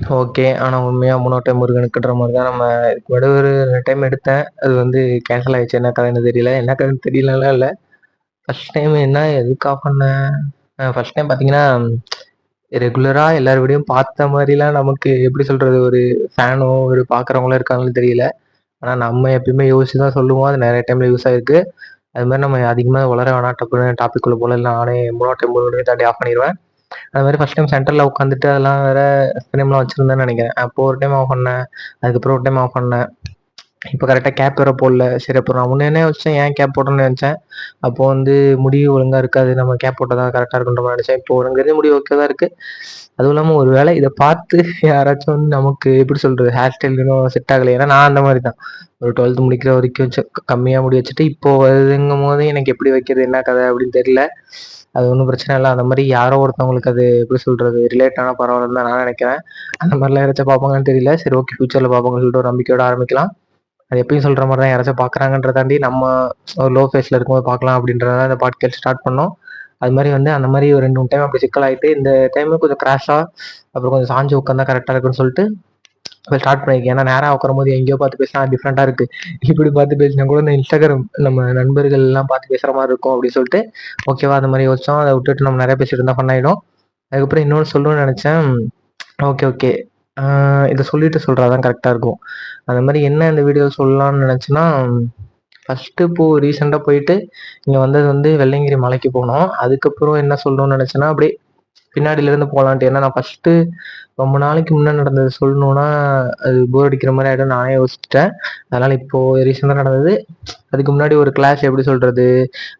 Okay. ஆனா உண்மையா முன்னோட்டை முருகனுக்குன்ற மாரி தான் நம்ம இதுக்கு முன்னாடி ஒரு 2 டைம் எடுத்தேன். அது வந்து கேன்சல் ஆயிடுச்சு. என்ன கதைன்னு தெரியல. என்ன கதைன்னு தெரியலலாம் இல்ல. ஃபர்ஸ்ட் டைம் என்ன எதுக்கு ஆஃப் பண்ணேன்? ஃபர்ஸ்ட் டைம் பார்த்தீங்கன்னா, ரெகுலரா எல்லார் வீடியோவும் பார்த்த மாரிலாம் நமக்கு எப்படி சொல்றது? ஒரு ஃபேனோ, ஒரு பார்க்குறவங்களோ இருக்காங்கன்னு தெரியல. ஆனா நம்ம எப்பயுமே யோசிச்சு தான் சொல்லுவோம். அது நெறைய டைம்ல யூஸ் ஆயிருக்கு. அது மாரி நம்ம அதிகமா வளர வேணாம். டப்புன்னு டாபிக் குள்ள போல நானே முன்னோட்டை முருகனையும் தாண்டி ஆஃப் பண்ணிருவேன். அது மாரி ஃபர்ஸ்ட் டைம் சென்டர்ல உட்காந்துட்டு அதெல்லாம் வேற ஃபிலிம்லாம் வச்சிருந்தேன்னு நெனைக்கிறேன். அப்போ ஒரு டைம் ஆஃப் பண்ணேன். அதுக்கப்புறம் ஒரு டைம் ஆஃப் பண்ணேன். இப்ப கரெக்ட்டா கேப் வேற போடல. சரி அப்புறம் நான் முன்ன என்ன யோசிச்சேன், ஏன் கேப் போட்டேன்னு நெனச்சேன். அப்போ வந்து முடி ஒழுங்கா இருக்காது. நம்ம கேப் போட்டா தான் கரெக்ட்டா இருக்குன்ற மாரி நெனச்சேன். இப்போ எனக்கு முடி ஓகே தான் இருக்கு. அதுவும் இல்லாம ஒரு வேளை இத பார்த்து யாராச்சும் வந்து நமக்கு எப்படி சொல்றது? ஹேர் ஸ்டைல் இன்னும் செட் ஆகல. ஏன்னா நான் அந்த மாரி தான். ஒரு 12த் முடிக்கிற வரைக்கும் கம்மியா முடி வச்சுட்டு, இப்போ வருதுங்கும்போது எனக்கு எப்படி வைக்கிறது? என்ன கதை? அப்படின்னு தெரியல. அது ஒண்ணும் பிரச்சனை இல்ல. அந்த மாரி யாரோ ஒருத்தவங்களுக்கு அது எப்படி சொல்றது? ரிலேட் ஆனா பரவாயில்லன்னு தான் நான் நெனைக்கிறேன். அந்த மாரிலாம் யாராச்சும் பார்ப்பாங்கன்னு தெரியல. சரி ஓகே ஃபியூச்சர்ல பார்ப்பாங்கன்னு சொல்லிட்டு ஒரு நம்பிக்கையோட ஆரம்பிக்கலாம். அது எப்பயும் சொல்ற மாரி தான் யாராச்சும் பார்க்குறாங்கன்றத தாண்டி நம்ம ஒரு லோ ஃபேஸ்ல இருக்கும்போது பார்க்கலாம் அப்படின்றத இந்த பாட்காஸ்ட் ஸ்டார்ட் பண்ணோம். அது மாரி வந்து அந்த மாரி ஒரு 2, 3 டைம் அப்படி சிக்கலாயிட்டு, இந்த டைமு கொஞ்சம் கிராஷா அப்புறம் கொஞ்சம் சாஞ்சு உட்காந்தா கரெக்ட்டா இருக்குன்னு சொல்லிட்டு இப்ப ஸ்டார்ட் பண்ணியிருக்கேன். ஏன்னா நேரா உட்காரும்போது எங்கேயோ பார்த்து பேசினா டிஃப்ரெண்டா இருக்கு. இப்படி பார்த்து பேசினா கூட இந்த Instagram நம்ம நண்பர்கள் எல்லாம் பார்த்து பேசுற மாரி இருக்கும் அப்படின்னு சொல்லிட்டு, ஓகேவா அந்த மாரி யோசிச்சோம். அத விட்டுட்டு நம்ம நெறைய பேசிட்டு இருந்தா ஃபன் ஆயிடும். அதுக்கப்புறம் இன்னொன்னு சொல்லணும்னு நெனச்சேன். Okay, okay. ஆ இத சொல்லிட்டு சொல்றேன். அதான் கரெக்ட்டா இருக்கும். அந்த மாரி என்ன இந்த வீடியோல சொல்லலாம்னு நெனச்சேன்னா, ஃபர்ஸ்ட்டு இப்போ ரீசென்ட்டா போயிட்டு, இங்க வந்தது வந்து வெள்ளையங்கிரி மலைக்கு போனோம். அதுக்கப்புறம் என்ன சொல்லணும்னு நெனச்சேன்னா, அப்படியே பின்னாடிலருந்து போலான்ட்டு. ஏன்னா நான் ஃபர்ஸ்ட்டு ரொம்ப நாளைக்கு முன்ன நடந்தது சொல்லணும்னா, அது போர் அடிக்கிற மாரி ஆயிடும்னு நானே யோசிச்சுட்டேன். அதனால இப்போ ரீசென்ட்டா நடந்தது. அதுக்கு முன்னாடி ஒரு கிளாஸ் எப்படி சொல்றது?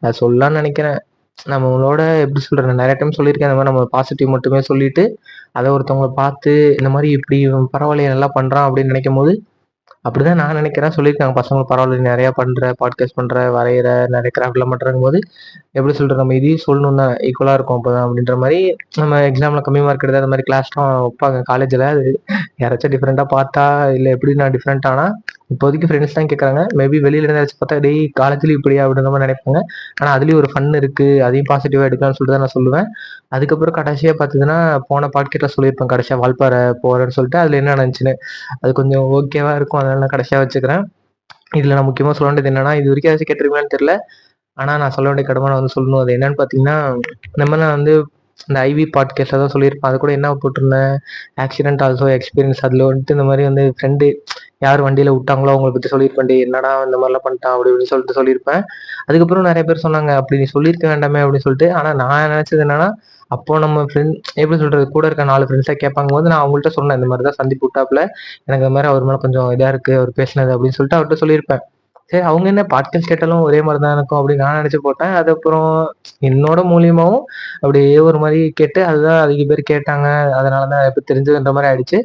அது சொல்லலாம்னு நெனைக்கிறேன். நம்மளோட எப்படி சொல்றது? நெறைய டைம் சொல்லியிருக்கேன். இந்த மாரி நம்ம பாசிட்டிவ் மட்டுமே சொல்லிட்டு, அத ஒருத்தவங்க பார்த்து, இந்த மாரி இப்படி இவன் பரவாயில்லையே நல்லா பண்றான் அப்படின்னு நெனைக்கும்போது, அப்படிதான் நான் நினைக்கிறேன். சொல்லியிருக்காங்க பசங்களும் பரவாயில்ல நீ நெறையா பண்ற, பாட்காஸ்ட் பண்ற, வரையிற, நெறைய கிராஃப்ட்லாம் பண்றங்கும்போது, எப்படி சொல்றது? நம்ம இதையும் சொல்லணும் தான். ஈக்குவலா இருக்கும் அப்பதான் அப்படின்ற மாரி, நம்ம எக்ஸாம்ல கம்மி மார்க் எடுத்தா அந்த மாரி கிளாஸ்லாம் வைப்பாங்க காலேஜ்ல. அது யாராச்சும் டிஃபரெண்ட்டா பார்த்தா, இல்ல எப்படி நான் டிஃபரெண்ட் ஆனா, இப்போதைக்கு ஃப்ரெண்ட்ஸ் தான் கேட்கறாங்க. மேபி வெளியில இருந்து யாராச்சும் பார்த்தா, "டேய் காலேஜ்லயும் இப்படியா?" அப்படின்ற மாரி நெனைப்பாங்க. ஆனா அதுலயும் ஒரு ஃபன் இருக்கு. அதையும் பாசிட்டிவா எடுக்கலாம்னு சொல்லிட்டு தான் நான் சொல்லுவேன். அதுக்கப்புறம் கடைசியா பார்த்தீங்கன்னா, போன பாட்காஸ்ட்ல சொல்லியிருப்பேன் கடைசியா வால்பாறை போறேன்னு சொல்லிட்டு, அதுல என்ன நடந்துச்சுன்னு. அது கொஞ்சம் ஓகேவா இருக்கும். அதனால நான் கடைசியா வச்சுக்கிறேன். இதுல நான் முக்கியமா சொல்ல வேண்டியது என்னன்னா, இது வரைக்கும் யாராச்சும் கேட்டிருக்கீங்களான்னு தெரியல. ஆனா நான் சொல்ல வேண்டிய கடமை நான் வந்து சொல்லணும். அது என்னன்னு பார்த்தீங்கன்னா, நம்ம நான் வந்து இந்த ஐவி பாட்காஸ்ட்ல தான் சொல்லியிருப்பேன். அது கூட என்ன போட்டிருந்தேன், ஆக்சிடென்ட் ஆல்சோ எக்ஸ்பீரியன்ஸ் அதுல வந்துட்டு இந்த மாரி வந்து ஃப்ரெண்டு யார் வண்டியில விட்டாங்களோ அவங்கள பத்தி சொல்லியிருப்பேன். "டேய் என்னடா இந்த மாரிலாம் பண்ணிட்டான்" அப்படி இப்படின்னு சொல்லிட்டு சொல்லியிருப்பேன். அதுக்கப்புறம் நெறைய பேர் சொன்னாங்க, "அப்படி நீ சொல்லியிருக்க வேண்டாமே" அப்படின்னு சொல்லிட்டு. ஆனா நான் நெனச்சது என்னன்னா, அப்போ நம்ம எப்படி சொல்றது, கூட இருக்க 4 ஃப்ரெண்ட்ஸா கேட்பாங்கும்போது நான் அவங்கள்ட்ட சொன்னேன். இந்த மாரி தான் சந்தீப் விட்டாப்ல. எனக்கு அது மாரி அவர் மேல கொஞ்சம் இதா இருக்கு. அவர் பேசினது அப்படின்னு சொல்லிட்டு அவர்ட்ட சொல்லியிருப்பேன். சரி அவங்க என்ன பாட்காஸ்ட் கேட்டாலும் ஒரே மாரி தான் இருக்கும் அப்படின்னு நான் நெனச்சு போட்டேன். அது அப்புறம் என்னோட மூலியமாவும் அப்படியே ஒரு மாரி கேட்டு, அதுதான் அதிக பேர் கேட்டாங்க. அதனால தான் இப்ப தெரிஞ்சதுன்ற மாரி ஆயிடுச்சு.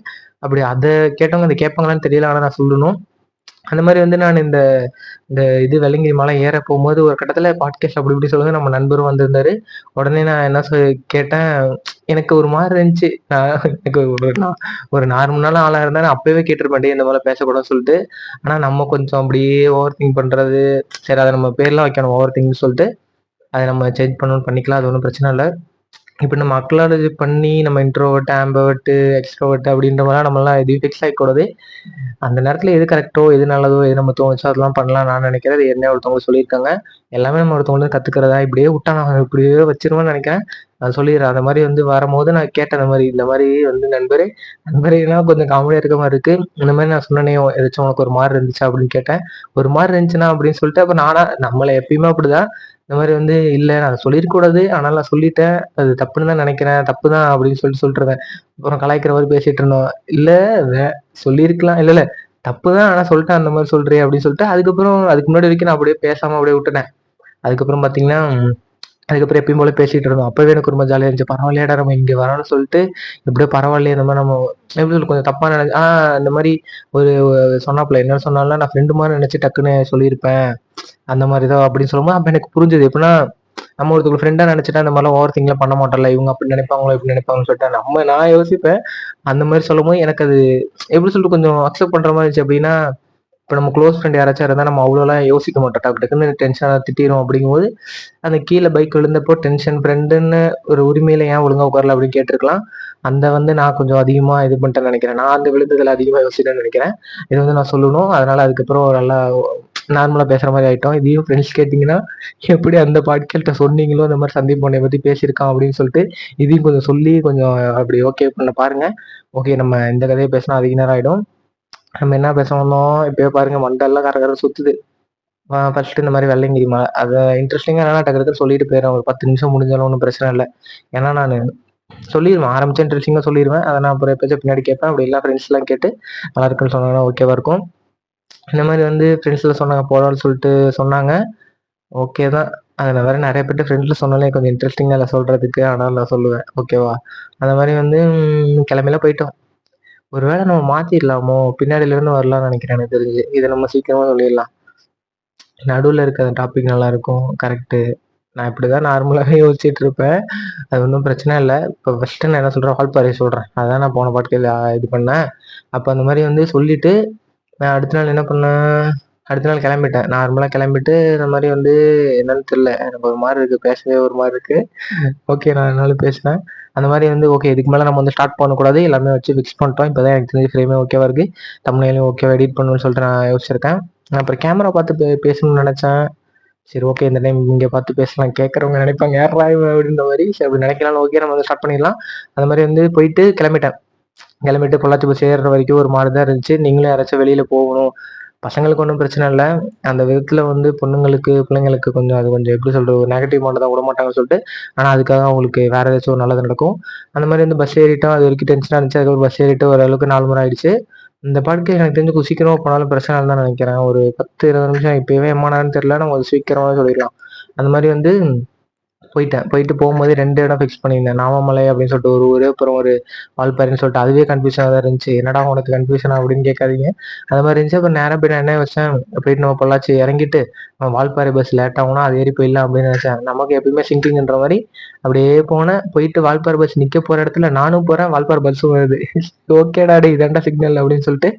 அப்படி அத கேட்டவங்க இத கேட்பாங்களான்னு தெரியல. ஆனா நான் சொல்லணும். அந்த மாரி வந்து நான் இந்த இந்த இது வெள்ளங்கிரி மலை ஏற போம்போது ஒரு கட்டத்தில பாட்காஸ்ட் அப்படி இப்படி சொல்லுங்க நம்ம நண்பரும் வந்திருந்தாரு. உடனே நான் என்ன கேட்டேன். எனக்கு ஒரு மாரி இருந்துச்சு. நான் எனக்கு ஒரு நார்மலான ஆளா இருந்தா நான் அப்பவே கேட்டுருப்பேன். டேய் இந்த மாரிலாம் பேசக்கூடாதுன்னு சொல்லிட்டு. ஆனா நம்ம கொஞ்சம் அப்படியே ஓவர் திங்க் பண்றது. சரி அத நம்ம பேர்லாம் வைக்கணும் ஓவர் திங்க்ன்னு சொல்லிட்டு, அத நம்ம சேஞ்ச் பண்ணணும்னு பண்ணிக்கலாம். அது ஒண்ணும் பிரச்சனை இல்ல. இப்ப நம்ம அக்னாலட்ஜ் பண்ணி நம்ம இன்ட்ரோவர்ட், ஆம்பர்ட், எக்ஸ்ட்ரோவர்ட் அப்படின்ற மாரிலாம் நம்மலாம் எதையும் ஃபிக்ஸ் ஆயிக்கக்கூடாது. அந்த நேரத்துல எது கரெக்ட்டோ, எது நல்லதோ, எது நம்ம தோணுச்சோ அதெல்லாம் பண்ணலாம்னு நான் நெனைக்கிறேன். அது ஏற்கனவே ஒருத்தவங்க சொல்லியிருக்காங்க. எல்லாமே நம்ம ஒருத்தவங்கள்ட்ட கத்துக்கிறதா, இப்படியே விட்டா நான் இப்படியே வச்சுருவேன்னு நெனைக்கிறேன். நான் சொல்லிர்றேன். அந்த மாரி வந்து வரும்போது நான் கேட்டேன் இந்த மாரி வந்து நண்பரே, நண்பரேனா கொஞ்சம் காமெடியா இருக்க மாரி இருக்கு. இந்த மாரி நான் சொன்னனே ஏதாச்சும் உனக்கு ஒரு மாரி இருந்துச்சா? அப்படின்னு கேட்டேன். ஒரு மாரி இருந்துச்சுண்ணா அப்படின்னு சொல்லிட்டு, அப்ப நானா நம்மள எப்பயுமே அப்படிதான். இந்த மாரி வந்து இல்ல நான் சொல்லியிருக்க கூடாது. ஆனாலும் நான் சொல்லிட்டேன். அது தப்புன்னு தான் நெனைக்கிறேன். தப்பு தான் அப்படின்னு சொல்லிட்டுருந்தேன். அப்புறம் கலாய்க்கிற மாரி பேசிட்டு இருந்தோம். இல்ல வே சொல்லியிருக்கலாம். இல்ல, இல்ல. தப்பு தான். ஆனா சொல்ட்டேன் அந்த மாரி சொல்றியே அப்படின்னு சொல்லிட்டு, அதுக்கப்புறம் அதுக்கு முன்னாடி வரைக்கும் நான் அப்படியே பேசாம அப்படியே விட்டுட்டேன். அதுக்கப்புறம் பார்த்தீங்கன்னா, அதுக்கப்புறம் எப்பயும் போல பேசிட்டு இருந்தோம். அப்பவே எனக்கு ரொம்ப ஜாலியா இருந்துச்சு. பரவாயில்லையேடா நம்ம இங்க வரோம்னு சொல்லிட்டு, எப்படியோ பரவாயில்லையே இந்த மாரி நம்ம எப்படி சொல்றது கொஞ்சம் தப்பா இந்த மாரி ஒரு சொன்னாப்புல என்ன சொன்னாலும் நான் ஃப்ரெண்டு மாரி நெனச்சு டக்குன்னு சொல்லியிருப்பேன். அந்த மாரி தான் அப்படின்னு சொல்லும்போது, அப்ப எனக்கு புரிஞ்சது. எப்படின்னா, நம்ம ஒருத்தவங்க ஃப்ரெண்டா நெனச்சுட்டா இந்த மாரிலாம் ஓவர் திங்க்லாம் பண்ண மாட்டோம்ல. இவங்க அப்படி நெனைப்பாங்களோ, இப்படி நெனைப்பாங்கன்னு சொல்லிட்டு நான் யோசிப்பேன். அந்த மாரி சொல்லும்போது எனக்கு அது எப்படி சொல்றது கொஞ்சம் அக்செப்ட் பண்ற மாரி இருந்துச்சு. எப்படின்னா, இப்போ நம்ம க்ளோஸ் ஃப்ரெண்ட் யாராச்சும் இருந்தால் நம்ம அவ்வளோலாம் யோசிக்க மாட்டோம். டக்கு டக்குன்னு டென்ஷனாக திட்டிரும். அப்படிங்கும்போது அந்த கீழே பைக் விழுந்தப்போ டென்ஷன் ஃப்ரெண்டுன்னு ஒரு உரிமையில ஏன் ஒழுங்கா உட்காரல அப்படின்னு கேட்டிருக்கலாம். அந்த வந்து நான் கொஞ்சம் அதிகமா இது பண்ணிட்டேன்னு நினைக்கிறேன். நான் அந்த விழுந்ததுல அதிகமா யோசிச்சிட்டேன்னு நினைக்கிறேன். இது வந்து நான் சொல்லணும். அதனால அதுக்கப்புறம் நல்லா நார்மலா பேசுற மாதிரி ஆயிட்டோம். இதையும் ஃப்ரெண்ட்ஸ் கேட்டிங்கன்னா, எப்படி அந்த பாட்காஸ்ட்ட சொன்னீங்களோ, இந்த மாதிரி சந்தீப் உன்னைய பத்தி பேசியிருக்கான் அப்படின்னு சொல்லிட்டு, இதையும் கொஞ்சம் சொல்லி கொஞ்சம் அப்படி ஓகே பண்ண பாருங்க. ஓகே, நம்ம இந்த கதைய பேசினா அதிக நேரம் ஆயிடும். நம்ம என்ன பேச வந்தோம்? இப்பயே பாருங்க மண்டெல்லாம் கர கரன்னு சுத்துது. ஃபர்ஸ்ட் இந்த மாதிரி வெள்ளையங்கிரி மலை. அத இன்ட்ரெஸ்டிங்கா என்னன்னா டக்கு டக்குன்னு சொல்லிட்டு போயிடுறேன். ஒரு 10 நிமிஷம் முடிஞ்சாலும் ஒண்ணும் பிரச்சனை இல்ல. ஏன்னா நானு சொல்லிருவேன். ஆரம்பிச்சா இன்ட்ரெஸ்டிங்கா சொல்லிருவேன். அத நான் அப்புறம் எப்பயாச்சும் பின்னாடி கேட்பேன். அப்படி இல்ல ஃப்ரெண்ட்ஸ்லாம் கேட்டு நல்லா இருக்குன்னு சொன்னாங்கன்னா ஓகேவா இருக்கும். இந்த மாரி வந்து ஃப்ரெண்ட்ஸ்லாம் சொன்னாங்க போடான்னு சொல்லிட்டு சொன்னாங்க. ஓகே தான். அதுல வேற நெறைய பேர்ட்ட ஃப்ரெண்ட்ல சொன்னாலே கொஞ்சம் இன்ட்ரெஸ்டிங்கா இல்ல சொல்றதுக்கு. ஆனாலும் நான் சொல்லுவேன். ஓகேவா? அந்த மாரி வந்து கிளம்பிலாம் போயிட்டோம். ஒரு வேள நம்ம மாத்திர்லாமோ? பின்னாடில இருந்து வரலாம்னு நெனைக்கிறேன் எனக்கு தெரிஞ்சு. இத நம்ம சீக்கிரமா சொல்லிர்லாம். நடுவுல இருக்க டாபிக் நல்லாருக்கும். கரெக்ட்டு. நான் இப்படிதான் நார்மலாவே யோசிச்சுட்டு இருப்பேன். அது ஒண்ணும் பிரச்சனை இல்ல. இப்ப ஃபர்ஸ்ட்டு நான் என்ன சொல்றேன், வால்பாறைய சொல்றேன். அதான் நான் போன பாட்காஸ்ட்ல இது பண்ணேன். அப்ப அந்த மாரி வந்து சொல்லிட்டு, நான் அடுத்த நாள் என்ன பண்ணேன், அடுத்த நாள் கிளம்பிட்டேன். நார்மலா கிளம்பிட்டு இந்த மாரி வந்து என்னன்னு தெரியல. எனக்கு ஒரு மாரி இருக்கு. பேசவே ஒரு மாரி இருக்கு. ஓகே, நான் என்னாலும் பேசுனேன். அந்த மாரி வந்து ஓகே இதுக்கு மேல நம்ம வந்து ஸ்டார்ட் பண்ணக்கூடாது. எல்லாமே வச்சு ஃபிக்ஸ் பண்ணிட்டோம். இப்பதான் எனக்கு தெரிஞ்சு ஃப்ரேமே ஓகேவா இருக்கு. தம்ப்நெயிலும் ஓகேவா எடிட் பண்ணணும்னு சொல்லிட்டு நான் யோசிச்சிருக்கேன். நான் அப்புறம் கேமரா பார்த்து பேசணும்னு நெனச்சேன். சரி ஓகே. இந்த டைம் இங்க பார்த்து பேசலாம். கேட்கறவங்க நினைப்பாங்க, "யார்றா இவன்?" அப்படின்ற மாரி. சரி அப்படி நினைக்கலனாலும் ஓகே. நம்ம வந்து ஸ்டார்ட் பண்ணிடலாம். அந்த மாரி வந்து போயிட்டு கிளம்பிட்டேன். கிளம்பிட்டு பொள்ளாச்சி பஸ் ஏறுற வரைக்கும் ஒரு மாரி தான் இருந்துச்சு. நீங்களும் யாராச்சும் வெளியில போகணும். பசங்களுக்கு ஒண்ணும் பிரச்சனை இல்ல. அந்த விதத்துல வந்து பொண்ணுங்களுக்கு, பிள்ளைங்களுக்கு கொஞ்சம் அது கொஞ்சம் எப்படி சொல்றது? ஒரு நெகட்டிவ் மாரி தான் விடமாட்டாங்கன்னு சொல்லிட்டு, ஆனா அதுக்காக அவங்களுக்கு வேற ஏதாச்சும் ஒரு நல்லது நடக்கும். அந்த மாரி வந்து பஸ் ஏறிட்டோம். அது வரைக்கும் டென்ஷனா இருந்துச்சு. அதுக்கப்புறம் பஸ் ஏறிட்டு ஓரளவுக்கு 4 மணி ஆயிடுச்சு. இந்த பாட்டுக்கு எனக்கு தெரிஞ்சு கொஞ்சம் சீக்கிரமா போனாலும் பிரச்சனை இல்லன்னு தான் நினைக்கிறேன். ஒரு 10, 20 நிமிஷம் இப்பவே எம்மா நேரம்னு தெரியல. நம்ம கொஞ்சம் சீக்கிரமாவே சொல்லிடலாம். அந்த மாரி வந்து போயிட்டேன். போயிட்டு போகும்போதே 2 இடம் ஃபிக்ஸ் பண்ணியிருந்தேன். நாமமலை அப்படின்னு சொல்லிட்டு ஒரு ஊரு, அப்புறம் ஒரு வால்பாறைன்னு சொல்லிட்டு அதுவே கன்ஃப்யூஷனா தான் இருந்துச்சு. என்னடா உனக்கு கன்ஃப்யூஷனா அப்படின்னு கேட்காதீங்க. அந்த மாரி இருந்துச்சு. அப்புறம் நேரா போய் நான் என்ன யோசிச்சேன், போயிட்டு நம்ம பொள்ளாச்சி இறங்கிட்டு, வால்பாறை பஸ் லேட் ஆகும்னா அது ஏறி போயிடலாம் அப்படின்னு நினைச்சேன். நமக்கு எப்பயுமே சிங்கிங்ன்ற மாரி அப்படியே போனேன். போயிட்டு வால்பாறை பஸ் நிக்க போற இடத்துல நானும் போறேன், வால்பாறை பஸ்ஸும் வருது. ஓகேடா டேய் இதான்டா சிக்னல் அப்படின்னு சொல்லிட்டு,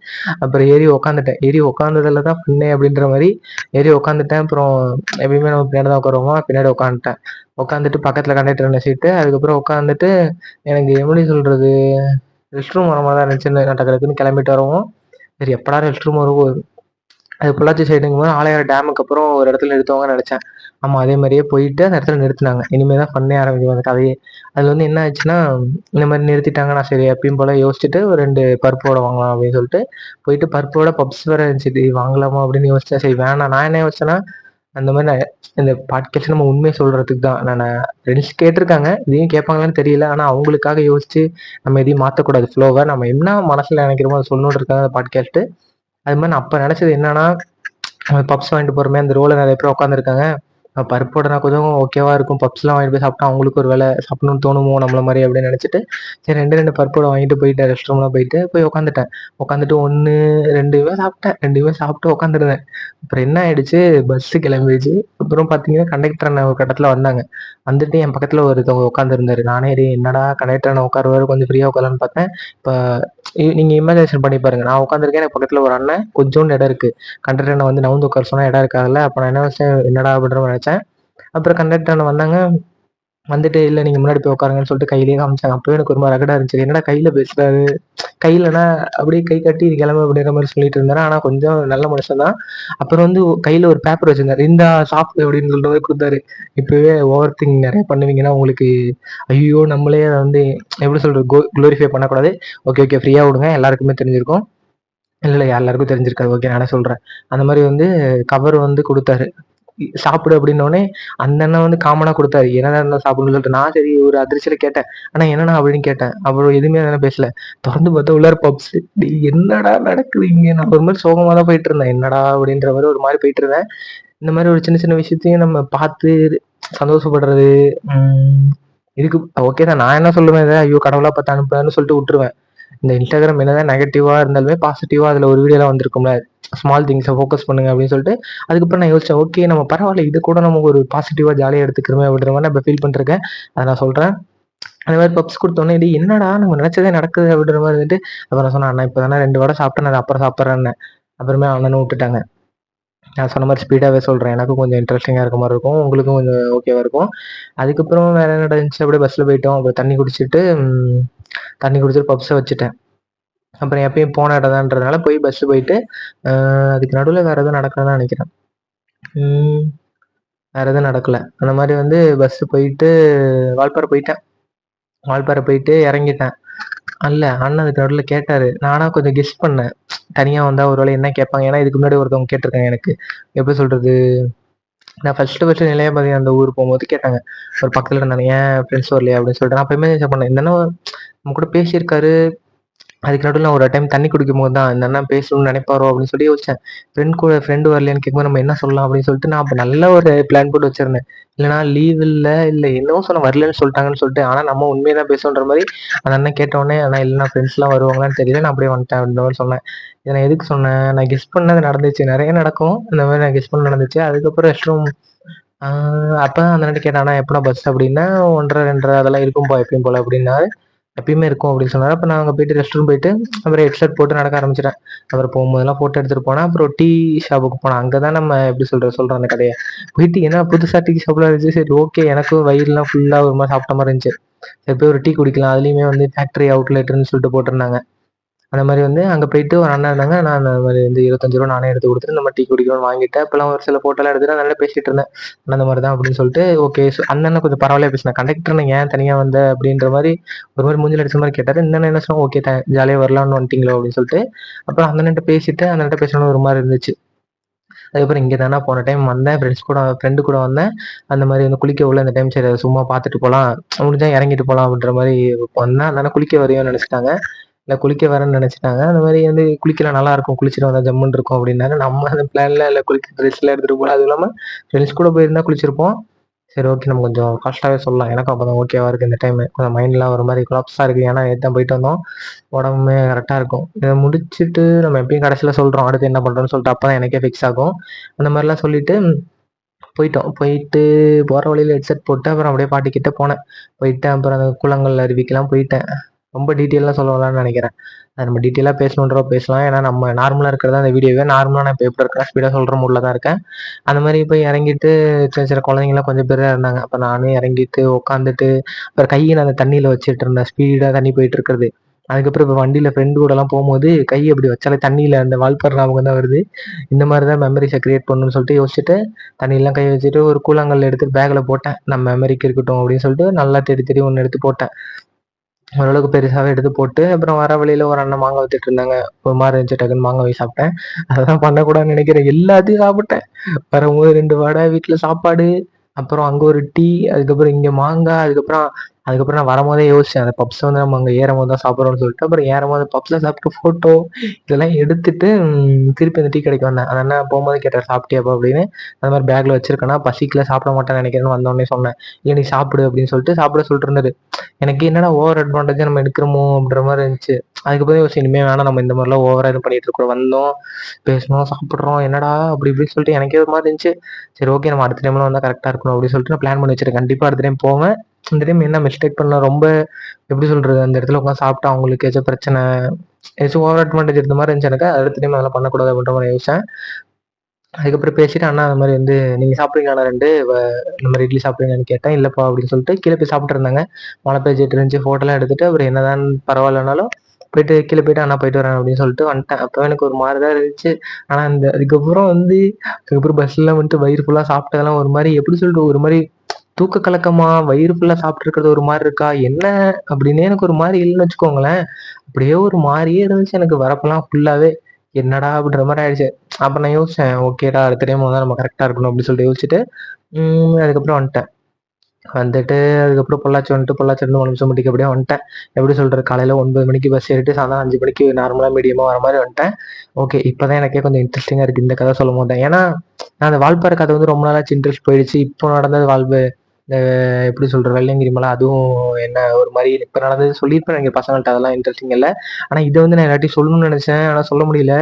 அப்புறம் ஏறி உட்காந்துட்டேன். ஏறி உட்காந்ததுல தான் ஃபன்னே அப்படின்ற மாரி ஏறி உட்காந்துட்டேன். அப்புறம் எப்பயுமே நம்ம பின்னாடி தான் உட்காருவோமா, பின்னாடி உட்காந்துட்டேன். உட்காந்துட்டு பக்கத்துல கண்டக்டர் அண்ணன் சீட்டு. அதுக்கப்புறம் உட்காந்துட்டு எனக்கு எப்படி சொல்றது? ரெஸ்ட் ரூம் வர மாரி தான் இருந்துச்சுன்னு நான் டக்கு டக்குன்னு கிளம்பிட்டு வரவும், சரி எப்படா ரெஸ்ட் ரூம் வரும்? அது பொள்ளாச்சி சைடுங்கும்போது ஆளையார் டேமுக்கு அப்புறம் ஒரு இடத்துல நிறுத்துவாங்கன்னு நினைச்சேன். ஆமா அதே மாரியே போயிட்டு அந்த இடத்துல நிறுத்துனாங்க. இனிமே தான் ஃபன்னே ஆரம்பிக்கும் அந்த கதையே. அதுல வந்து என்ன ஆச்சுன்னா, இந்த மாரி நிறுத்திட்டாங்க. நான் சரி எப்பயும் போல யோசிச்சுட்டு ஒரு 2 பருப்பு வடை வாங்கலாம் அப்படின்னு சொல்லிட்டு, போயிட்டு பருப்பு வடை, பப்ஸ் வேற இருந்துச்சு. டேய் வாங்கலாமா அப்படின்னு யோசிச்சேன். சரி வேணாம். நான் என்ன யோசிச்சேன்னா, அந்த மாரி நான் இந்த பாட்காஸ்ட் நம்ம உண்மைய சொல்றதுக்கு தான். நானு ஃப்ரெண்ட்ஸ் கேட்டுருக்காங்க. இதையும் கேட்பாங்களான்னு தெரியல. ஆனா அவங்களுக்காக யோசிச்சு நம்ம எதையும் மாத்தக்கூடாது ஃப்ளோவ. நம்ம என்ன மனசுல நினைக்கிறோமோ அத சொல்லணுன்றதுக்காக அந்த பாட்காஸ்ட்டு. அது மாரி நான் அப்ப நினைச்சது என்னன்னா, பப்ஸ் வாங்கிட்டு போறோமே அந்த ரோல நெறைய பேர் உட்காந்துருக்காங்க. பருப்பு வடைனா கொஞ்சம் ஓகேவா இருக்கும். பப்ஸ்லாம் வாங்கிட்டு போய் சாப்பிட்டா அவங்களுக்கு ஒரு வேள சாப்பிடணும்னு தோணுமோ நம்மள மாரி அப்படின்னு நினைச்சுட்டு, சரி 2, 2 பருப்பு வடை வாங்கிட்டு போயிட்டேன். ரெஸ்ட் ரூம்லாம் போயிட்டு போய் உட்காந்துட்டேன். உட்காந்துட்டு 1, 2மே சாப்பிட்டேன். 2மே சாப்பிட்டு உட்காந்துருந்தேன். அப்புறம் என்ன ஆயிடுச்சு, பஸ்ஸு கிளம்பிடுச்சு. அப்புறம் பார்த்தீங்கன்னா, கண்டக்டர் அண்ணன் ஒரு கட்டத்துல வந்தாங்க. வந்துட்டு என் பக்கத்துல ஒருத்தவங்க உட்காந்துருந்தாரு. நானே டேய் என்னடா கண்டக்டர் அண்ணன் உட்காருவாரு, கொஞ்சம் ஃப்ரீயா உட்காரலான்னு பார்த்தேன். இப்ப நீங்க இமேஜினேஷன் பண்ணி பாருங்க. நான் உட்காந்துருக்கேன். எனக்கு பக்கத்துல ஒரு அண்ணன். கொஞ்சோண்டு இடம் இருக்கு. கண்டக்டர் அண்ணன் வந்து நவுந்து உட்கார சொன்னா இடம் இருக்காதுல்ல. அப்ப நான் என்ன நெனச்சேன், என்னடா அப்படின்ற மாரி நெனச்சேன். அப்புறம் கண்டக்டர் அண்ணன் வந்தாங்க. வந்துட்டு இல்ல நீங்க முன்னாடி போய் உட்காருங்கன்னு சொல்லிட்டு கையிலேயே காமிச்சாங்க. அப்பவே எனக்கு ஒரு மாரி ரகடா இருந்துச்சு. என்னடா கையில பேசுறாரு? கையிலனா அப்படியே கை காட்டி கிளம்பு அப்படின்ற மாரி சொல்லிட்டு இருந்தாரு. ஆனா கொஞ்சம் நல்ல மனுஷன் தான். அப்புறம் வந்து கையில ஒரு பேப்பர் வச்சிருந்தாரு. இந்தா சாப்பிடு அப்படின்னு சொல்ற மாரி குடுத்தாரு. இப்பவே ஓவர் திங்க் நெறைய பண்ணுவீங்கன்னா உங்களுக்கு ஐய்யயோ! நம்மளே அத வந்து எப்படி சொல்றது? குளோரிஃபை பண்ணக்கூடாது. Okay, okay. ஃப்ரீயா விடுங்க. எல்லாருக்குமே தெரிஞ்சிருக்கும். இல்ல, இல்ல எல்லாருக்கும் தெரிஞ்சிருக்காது. ஓகே நானே சொல்றேன். அந்த மாரி வந்து கவர் வந்து குடுத்தாரு. சாப்பிடு அப்படின்னோனே, அந்த அண்ணன் வந்து காமனா குடுத்தாரு. என்னடா இருந்தாலும் சாப்பிடுன்னு சொல்லிட்டு, நான் சரி ஒரு அதிர்ச்சியில கேட்டேன். அண்ணா என்னண்ணா அப்படின்னு கேட்டேன். அவரு எதுவுமே அதெல்லாம் பேசல. தொறந்து பார்த்தா உள்ளார பப்ஸு. டேய் என்னடா நடக்குது இங்க? நான் ஒரு மாரி சோகமா தான் போயிட்டு இருந்தேன். என்னடா அப்படின்ற மாரி ஒரு மாரி போயிட்டு இருந்தேன். இந்த மாரி ஒரு சின்ன சின்ன விஷயத்தையும் நம்ம பார்த்து சந்தோஷப்படுறது. ம் இதுக்கு ஓகே தான். நான் என்ன சொல்லுவேன் இத, ஐயோ கடவுளா பார்த்து அனுப்புனாருன்னு சொல்லிட்டு விட்டுருவேன். இந்த Instagram என்னதான் நெகட்டிவா இருந்தாலுமே, பாசிட்டிவா அதுல ஒரு வீடியோலாம் வந்திருக்கும்ல. ஸ்மால் திங்ஸ ஃபோக்கஸ் பண்ணுங்க அப்படின்னு சொல்லிட்டு, அதுக்கப்புறம் நான் யோசிச்சேன், ஓகே நம்ம பரவால்ல இத கூட நம்ம ஒரு பாசிட்டிவா ஜாலியா எடுத்துக்கிறோமே அப்படின்ற மாரி நான் இப்ப ஃபீல் பண்ணிட்டுருக்கேன். அத நான் சொல்றேன். அந்த மாரி பப்ஸ் குடுத்தோனே, "டேய் என்னடா நம்ம நெனச்சதே நடக்குது" அப்படின்ற மாரி இருந்துட்டு, அப்புறம் நான் சொன்னேன், "அண்ணா இப்ப தானே 2 வடை சாப்பிட்டேன். நான் அத அப்புறம் சாப்பிடுறேன்னேன்." அப்புறமே அண்ணனும் விட்டுட்டாங்க. நான் சொன்ன மாதிரி ஸ்பீடாகவே சொல்கிறேன், எனக்கும் கொஞ்சம் இன்ட்ரெஸ்டிங்காக இருக்க மாதிரி இருக்கும், உங்களுக்கும் கொஞ்சம் ஓகேவா இருக்கும். அதுக்கப்புறம் வேறு என்ன நடந்துச்சு, அப்படியே பஸ்ஸில் போயிட்டோம். அப்புறம் தண்ணி குடிச்சிட்டு பப்ஸை வச்சுட்டேன். அப்புறம் எப்பயும் போன இடம் தான்றதுனால போய் பஸ்ஸு போயிட்டு அதுக்கு நடுவில் வேறு எதுவும் நடக்கலன்னு நினைக்கிறேன். வேறு எதுவும் நடக்கல. அந்த மாதிரி வந்து பஸ்ஸு போயிட்டு வால்பாறை போயிட்டு இறங்கிட்டேன். அல்ல அண்ணன் அதுக்கு நடுவில் கேட்டார். நானாக கொஞ்சம் கெஸ் பண்ணேன், தனியாக வந்தால் ஒரு வேளை என்ன கேட்பாங்க. ஏன்னா இதுக்கு முன்னாடி ஒருத்தவங்க கேட்டிருக்காங்க எனக்கு, எப்படி சொல்கிறது, நான் ஃபஸ்ட்டு நிலையபதி அந்த ஊர் போகும்போது கேட்டாங்க, ஒரு பக்கத்தில் இருந்தாங்க, ஏன் ஃப்ரெண்ட்ஸ் வரலையா அப்படின்னு சொல்லிட்டு. நான் அப்பயுமே பண்ணேன், இந்த அண்ணன் நம்ம கூட பேசியிருக்காரு. அதுக்கு நடுவில் நான் ஒரு டைம் தண்ணி குடிக்கும்போது தான் இந்த அண்ணன் பேசணும்னு நினைப்பாரோ அப்படின்னு சொல்லி யோசிச்சேன். ஃப்ரெண்டு வரலையான்னு கேட்கும்போது நம்ம என்ன சொல்லலாம் அப்படின்னு சொல்லிட்டு நான் அப்போ நல்ல ஒரு பிளான் போட்டு வச்சிருந்தேன். இல்லைனா லீவ் இல்லை என்னவோ சொன்ன வரலன்னு சொல்லிட்டாங்கன்னு சொல்லிட்டு, ஆனால் நம்ம உண்மையை தான் பேசுன்ற மாதிரி அந்த அண்ணன் கேட்டோடனே, ஆனால் இல்லைனா ஃப்ரெண்ட்ஸ்லாம் வருவாங்களான்னு தெரியல, நான் அப்படியே வந்துட்டேன் அப்படின்ற மாதிரி சொன்னேன். இதை நான் எதுக்கு சொன்னேன், நான் கெஸ் பண்ணது நடந்துச்சு, நிறைய நடக்கும் இந்த மாதிரி, நான் கெஸ் பண்ண நடந்துச்சு. அதுக்கப்புறம் ரெஸ்ட் ரூம் அப்போ அந்த அண்ணன் கேட்டேன், ஆனால் எப்போனா பஸ் அப்படின்னா 1:30 2:30 அதெல்லாம் இருக்கும்பா எப்பயும் போல் அப்படின்னா, எப்பயுமே இருக்கும் அப்படின்னு சொன்னார். அப்போ நான் அங்கே போயிட்டு ரெஸ்ட் ரூம் போயிட்டு அப்புறம் ஹெட்செட் போட்டு நடக்க ஆரம்பிச்சிட்டேன். அப்புறம் போகும்போதெல்லாம் ஃபோட்டோ எடுத்துகிட்டு போனேன். அப்புறம் டீ ஷாப்புக்கு போனேன். அங்கே தான் நம்ம எப்படி சொல்கிறோம் அந்த கதையை. போயிட்டு என்ன புதுசாக டீ ஷாப்லாம் இருந்துச்சு, சரி ஓகே, எனக்கும் வயிறுலாம் ஃபுல்லாக ஒரு மாதிரி சாப்பிட்ட மாதிரி இருந்துச்சு. சரி போய் ஒரு டீ குடிக்கலாம், அதுலேயுமே வந்து ஃபேக்ட்ரி அவுட்லெட்டுன்னு சொல்லிட்டு போட்டிருந்தாங்க. அந்த மாதிரி வந்து அங்கே போயிட்டு ஒரு அண்ணன் இருந்தாங்க, நான் அந்த மாதிரி வந்து 25 நானே எடுத்து கொடுத்துட்டு நம்ம டீ குடிக்கணும்னு வாங்கிட்டேன். அப்போல்லாம் ஒரு சில ஃபோட்டோலாம் எடுத்துட்டு நல்லா பேசிட்டு இருந்தேன். அந்த மாதிரி தான் அப்படின்னு சொல்லிட்டு ஓகே. அண்ணன் கொஞ்சம் பரவாயில்ல பேசினேன். கண்டக்டர்னு ஏன் தனியாக வந்த அப்படின்ற மாதிரி ஒரு மாதிரி மூஞ்சில் அடிச்ச மாதிரி கேட்டார். இன்னும் என்ன சொன்னோம், ஓகே ஜாலியாக வரலான்னு வந்துட்டீங்களோ அப்படின்னு சொல்லிட்டு. அப்புறம் அண்ணன்ட்ட பேசணும்னு ஒரு மாதிரி இருந்துச்சு. அதுக்கப்புறம் இங்கே தானே போன டைம் வந்தேன், ஃப்ரெண்டு கூட வந்தேன். அந்த மாதிரி வந்து குளிக்க உள்ள இந்த டைம் சரி சும்மா பார்த்துட்டு போகலாம், முடிஞ்சா இறங்கிட்டு போகலாம் அப்படின்ற மாதிரி வந்தேன். அதனால குளிக்க வரையோன்னு நினச்சிட்டாங்க, இல்லை குளிக்க வரேன்னு நினச்சிட்டாங்க. அந்த மாதிரி வந்து குளிக்கலாம் நல்லா இருக்கும், குளிச்சுட்டு வந்தால் ஜம்முன்னு இருக்கும் அப்படின்னாரு. நம்ம அந்த பிளான்ல இல்லை, குளிக்க ட்ரெஸ்லாம் எடுத்துகிட்டு போகலாம். அதுவும் இல்லாமல் ஃப்ரெண்ட்ஸ் கூட போயிருந்தா குளிச்சிருப்போம். சரி ஓகே, நம்ம கொஞ்சம் ஃபாஸ்ட்டாகவே சொல்லலாம். எனக்கும் அப்போ தான் ஓகேவா இருக்குது இந்த டைமு. கொஞ்சம் மைண்ட்லாம் ஒரு மாதிரி கொலாப்ஸாக இருக்குது. ஏன்னா நேற்று தான் போயிட்டு வந்தோம், உடம்புமே கரெக்டாக இருக்கும். இதை முடிச்சுட்டு நம்ம எப்பயும் கடைசியில் சொல்கிறோம் அடுத்து என்ன பண்ணுறோன்னு சொல்லிட்டு, அப்போ தான் எனக்கே ஃபிக்ஸ் ஆகும். அந்த மாதிரிலாம் சொல்லிட்டு போயிட்டோம். போயிட்டு போகிற வழியில் ஹெட்செட் போட்டு அப்புறம் அப்படியே பாட்டிக்கிட்ட போனேன். போயிட்டு அப்புறம் அந்த குளங்கள் அருவிக்கெல்லாம் போயிட்டேன். ரொம்ப டீட்டெயிலாக சொல்லலாம்னு நினைக்கிறேன். அது நம்ம டீட்டெயிலாக பேசணுன்றோ பேசலாம். ஏன்னா நம்ம நார்மலாக இருக்கிறதா அந்த வீடியோவே. நார்மலாக நான் இப்போ எப்படி இருக்கேன், ஸ்பீடாக சொல்கிற மூடில் தான் இருக்கேன். அந்த மாதிரி போய் இறங்கிட்டு சின்ன சின்ன குழந்தைங்களாம் கொஞ்சம் பேர் இருந்தாங்க. அப்போ நானும் இறங்கிட்டு உட்காந்துட்டு அப்புறம் கையை நான் அந்த தண்ணியில் வச்சுட்டு இருந்தேன், ஸ்பீடாக தண்ணி போயிட்டு இருக்கிறது. அதுக்கப்புறம் இப்போ வண்டியில் ஃப்ரெண்டு கூடலாம் போகும்போது கை அப்படி வச்சாலே தண்ணியில் அந்த வால்பாறை ஞாபகம் தான் வருது. இந்த மாதிரி தான் மெமரிஸை கிரியேட் பண்ணணும்னு சொல்லிட்டு யோசிச்சுட்டு தண்ணியெல்லாம் கை வச்சுட்டு ஒரு கூழாங்கல் எடுத்து பேக்கில் போட்டேன். நம்ம மெமரிக்கு இருக்கட்டும் அப்படின்னு சொல்லிட்டு நல்லா தேடி தேடி ஒன்று எடுத்து போட்டேன். ஓரளவுக்கு பெருசாவே எடுத்து போட்டு, அப்புறம் வர வழியில ஒரு அண்ணன் மாங்காய் வித்துட்டு இருந்தாங்க. ஒரு மாரி இருந்துச்சு, டக்குன்னு மாங்காய் வாங்கி சாப்பிட்டேன். அதெல்லாம் பண்ணக்கூடாதுன்னு நெனைக்கிறேன். எல்லாத்தையும் சாப்பிட்டேன். வரும்போது 2 வடை, வீட்ல சாப்பாடு, அப்புறம் அங்க ஒரு டீ, அதுக்கப்புறம் இங்க மாங்காய், அதுக்கப்புறம் நான் வரும்போதே யோசிச்சேன், அந்த பப்ஸ் வந்து நம்ம அங்க ஏறும்போது தான் சாப்பிடுறோம்னு சொல்லிட்டு, அப்புறம் ஏறும்போது பப்ஸ சாப்பிட்டு ஃபோட்டோ இதெல்லாம் எடுத்துட்டு திருப்பி அந்த டீ கடைக்கு வந்தேன். அந்த அண்ணன் போகும்போது கேட்டார், "சாப்பிட்டியாப்பா?" அப்படின்னு. அந்த மாரி பேக்ல வச்சிருக்கேன்னா, பசிக்கல சாப்பிட மாட்டேன்னு நெனைக்கிறேன்னு வந்தோனே சொன்னேன். "இல்ல நீ சாப்பிடு" அப்படின்னு சொல்லிட்டு சாப்பிட சொல்லிட்டு இருந்தாரு. எனக்கு என்னடா ஓவர் அட்வான்டேஜா நம்ம எடுக்கிறோமோ அப்படின்ற மாதிரி இருந்துச்சு. அதுக்கப்புறம் யோசிச்சு இனிமே வேணாம், நம்ம இந்த மாதிரிலாம் ஓவரா இது பண்ணிட்டு இருக்கோம். வந்தோம், பேசணும், சாப்பிட்றோம், என்னடா அப்படி இப்படின்னு சொல்லிட்டு எனக்கே ஒரு மாதிரி இருந்துச்சு. சரி ஓகே, நம்ம அடுத்த டைம்ல வந்தா கரெக்டா இருக்கணும் அப்படின்னு சொல்லிட்டு நான் பிளான் பண்ணி வச்சிருக்கேன். கண்டிப்பா அடுத்த டைம் போவேன். இந்த டைம் என்ன மிஸ்டேக் பண்ணல, ரொம்ப எப்படி சொல்றது, அந்த இடத்துல உட்காந்து சாப்பிட்டா அவங்களுக்கு ஏதாச்சும் பிரச்சனை, ஏதாச்சும் ஓவர் அட்வான்டேஜ் இருந்த மாதிரி இருந்துச்சு எனக்கு. அடுத்த டைம் அதெல்லாம் பண்ணக்கூடாது அப்படின்ற மாதிரி யோசிச்சேன். அதுக்கப்புறம் பேசிட்டு அண்ணா அந்த மாதிரி வந்து நீங்க சாப்பிடுறீங்களா 2 இந்த மாதிரி இட்லி சாப்பிடுறீங்களான்னு கேட்டேன். இல்லப்பா அப்படின்னு சொல்லிட்டு கீழே போய் சாப்பிட்டு இருந்தாங்க. மழை பெய்ஞ்சிட்டு இருந்துச்சு. ஃபோட்டோலாம் எடுத்துட்டு அப்புறம் என்னதான் பரவாயில்லனாலும் போயிட்டு கீழே போயிட்டு அண்ணா போயிட்டு வரேன் அப்படின்னு சொல்லிட்டு வந்துட்டேன். அப்போ எனக்கு ஒரு மாதிரி தான் இருந்துச்சு. ஆனா அதுக்கப்புறம் வந்து அதுக்கப்புறம் பஸ்ல வந்துட்டு வயிறு ஃபுல்லா சாப்பிட்டதெல்லாம் ஒரு மாதிரி எப்படி சொல்லிட்டு ஒரு மாதிரி தூக்க கலக்கமா, வயிறு ஃபுல்லா சாப்பிட்டு இருக்கிறது ஒரு மாதிரி இருக்கா என்ன அப்படின்னே எனக்கு ஒரு மாதிரி இல்லைன்னு வச்சுக்கோங்களேன். அப்படியே ஒரு மாதிரியே இருந்துச்சு எனக்கு வரப்பெல்லாம் ஃபுல்லாவே. என்னடா அப்படின்ற மாதிரி ஆயிடுச்சு. அப்ப நான் யோசிச்சேன், ஓகேடா அடுத்த டைம் வந்தா நம்ம கரெக்டா இருக்கணும் அப்படின்னு சொல்லிட்டு யோசிச்சுட்டு அதுக்கப்புறம் வந்துட்டேன். வந்துட்டு அதுக்கப்புறம் பொள்ளாச்சியிலிருந்து உடம்புசம்பட்டிக்கு அப்படியே வந்துட்டேன். எப்படி சொல்றது, காலையில 9 மணிக்கு பஸ் ஏறிட்டு சாயந்தரம் 5 மணிக்கு நார்மலா மீடியமா வர மாதிரி வந்துட்டேன். ஓகே, இப்பதான் எனக்கே கொஞ்சம் இன்ட்ரெஸ்டிங்கா இருக்கு இந்த கதை சொல்லும் போது. ஏன்னா நான் அந்த வால்பாறை கதை வந்து ரொம்ப நாளாச்சு இன்ட்ரெஸ்ட் போயிடுச்சு. இப்போ நடந்தது இந்த எப்படி சொல்றது, வெள்ளையங்கிரி மலை, அதுவும் என்ன ஒரு மாதிரி இப்ப நடந்தது சொல்லியிருப்பேன் எங்க பசங்கள்ட்ட, அதெல்லாம் இன்ட்ரெஸ்டிங் இல்ல. ஆனா இதை வந்து நான் எல்லாத்தையும் சொல்லணும்னு நினைச்சேன், ஆனா சொல்ல முடியல.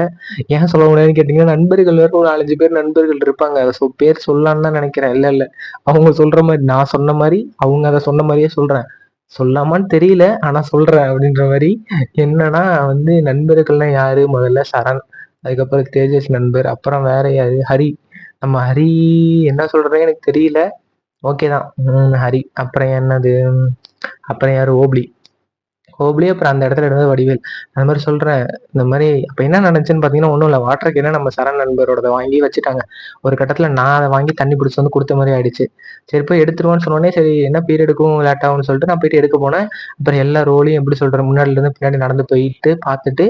ஏன் சொல்ல முடியாதுன்னு கேட்டீங்கன்னா, நண்பர்கள் வேற ஒரு 4, 5 பேர் நண்பர்கள் இருப்பாங்க. பேர் சொல்லலான்னு தான் நினைக்கிறேன். இல்ல இல்ல, அவங்க சொல்ற மாதிரி நான் சொன்ன மாதிரி அவங்க அதை சொன்ன மாதிரியே சொல்றேன். சொல்லாமான்னு தெரியல, ஆனா சொல்றேன் அப்படின்ற மாதிரி. என்னன்னா வந்து நண்பர்கள்னா யாரு, முதல்ல சரண், அதுக்கப்புறம் தேஜஸ் நண்பர், அப்புறம் வேற யாரு? ஹரி. நம்ம ஹரி என்ன சொல்றதுன்னே எனக்கு தெரியல. ஓகே தான். ஹரி. அப்புறம் என்னது? அப்புறம் யாரு? ஓப்ளி. ஓப்ளி அப்புறம் அந்த இடத்துல இருந்தது வடிவேல். அந்த மாரி சொல்றேன். இந்த மாரி அப்ப என்ன நடந்துச்சுன்னு பார்த்தீங்கன்னா, ஒண்ணும் இல்ல. வாட்டர் கேன நம்ம சரண் நண்பரோடத வாங்கி வச்சுட்டாங்க. ஒரு கட்டத்துல நான் அத வாங்கி தண்ணி பிடிச்சு வந்து குடுத்த மாரி ஆயிடுச்சு. சரி போய் எடுத்துருவான்னு சொன்னோனே, சரி என்ன பீரியடுக்கும் லேட் ஆகும்னு சொல்லிட்டு நான் போயிட்டு எடுக்க போனேன். அப்புறம் எல்லா ரோலையும் எப்படி சொல்றது? முன்னாடில இருந்து பின்னாடி நடந்து போயிட்டு பார்த்துட்டு,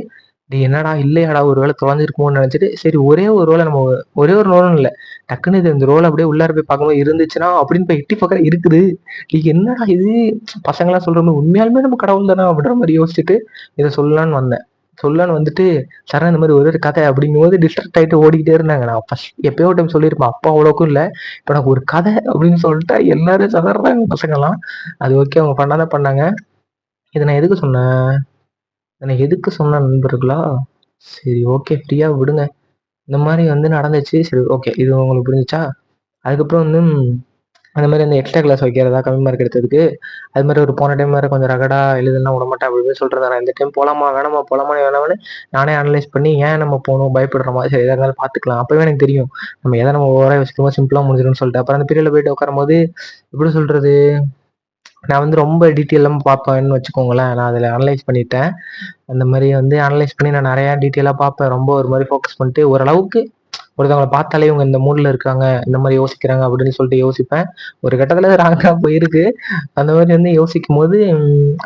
டேய் என்னடா இல்லையாடா ஒரு வேள தொலைஞ்சிருக்குமோன்னு நெனச்சுட்டு, சரி ஒரே ஒரு வேள நம்ம ஒரே ஒரு ரோலும் இல்ல. டக்குனு இது இந்த ரோல் அப்படியே உள்ளார போய் பார்க்கும்போது இருந்துச்சுன்னா, அப்படின்னு போய் எட்டி பார்க்குறேன் இருக்குது. டேய் என்னடா இது? பசங்கலாம் சொல்ற மாரி உண்மையாலுமே நம்ம கடவுள் தானா? அப்படின்ற மாரி யோசிச்சுட்டு, இத சொல்லலான்னு வந்தேன். சொல்லலான்னு வந்துட்டு, சரண் இந்த மாரி ஒரு ஒரு கதை அப்படிங்கும்போது டிஸ்ட்ராக்ட் ஆயிட்டு ஓடிக்கிட்டே இருந்தாங்க. நான் ஃபர்ஸ்ட் எப்பயோ ஒரு டைம் சொல்லியிருப்பேன். அப்ப அவ்வளோக்கும் இல்ல. இப்ப எனக்கு ஒரு கதை அப்படின்னு சொல்லிட்டா எல்லாரும் சிதர்றாங்க பசங்கலாம். அது ஓகே அவங்க பண்ணாதான் பண்ணாங்க. இத நான் எதுக்கு சொன்னேன்? இத நான் எதுக்கு சொன்னேன் நண்பர்களா? சரி ஓகே ஃப்ரீயா விடுங்க. இந்த மாரி வந்து நடந்துச்சு. சரி ஓகே. இது உங்களுக்கு புரிஞ்சுச்சா? அதுக்கப்புறம் வந்து அந்த மாரி அந்த எக்ஸ்ட்ரா கிளாஸ் வைக்கிறதா கம்மி மார்க் எடுத்ததுக்கு, அது மாரி ஒரு போன டைம் வேற கொஞ்சம் ரகடா எழுதலாம் விடமாட்டேன் அப்படி இப்படின்னு சொல்லிட்டு இருந்தான். இந்த டைம் போலாமா? வேணாமா? போலாமா? வேணாமான்னு நானே அனலைஸ் பண்ணி ஏன் நம்ம போணும்? பயப்படுற மாதிரி சரி எதா இருந்தாலும் பார்த்துக்கலாம். அப்பவே எனக்கு தெரியும். நம்ம எத நம்ம ஓவரா யோசிக்கிறோமோ சிம்பிளா முடிஞ்சிரும்னு சொல்லிட்டு. அப்புறம் அந்த பீரியட்ல போயிட்டு உட்காரும்போது, எப்படி சொல்றது? நான் வந்து ரொம்ப டீட்டெயிலா பார்ப்பேன்னு வச்சுக்கோங்களேன். நான் அதில அனலைஸ் பண்ணிட்டேன். அந்த மாரி வந்து அனலைஸ் பண்ணி நான் நெறையா டீட்டெயிலா பார்ப்பேன். ரொம்ப ஒரு மாரி ஃபோக்கஸ் பண்ணிட்டு ஓரளவுக்கு ஒருத்தவங்கள பார்த்தாலே இவங்க இந்த மூட்ல இருக்காங்க, இந்த மாரி யோசிக்கிறாங்க அப்படின்னு சொல்லிட்டு யோசிப்பேன். ஒரு கட்டத்துல அது ராங்கா போயிருக்கு. அந்த மாரி வந்து யோசிக்கும்போது,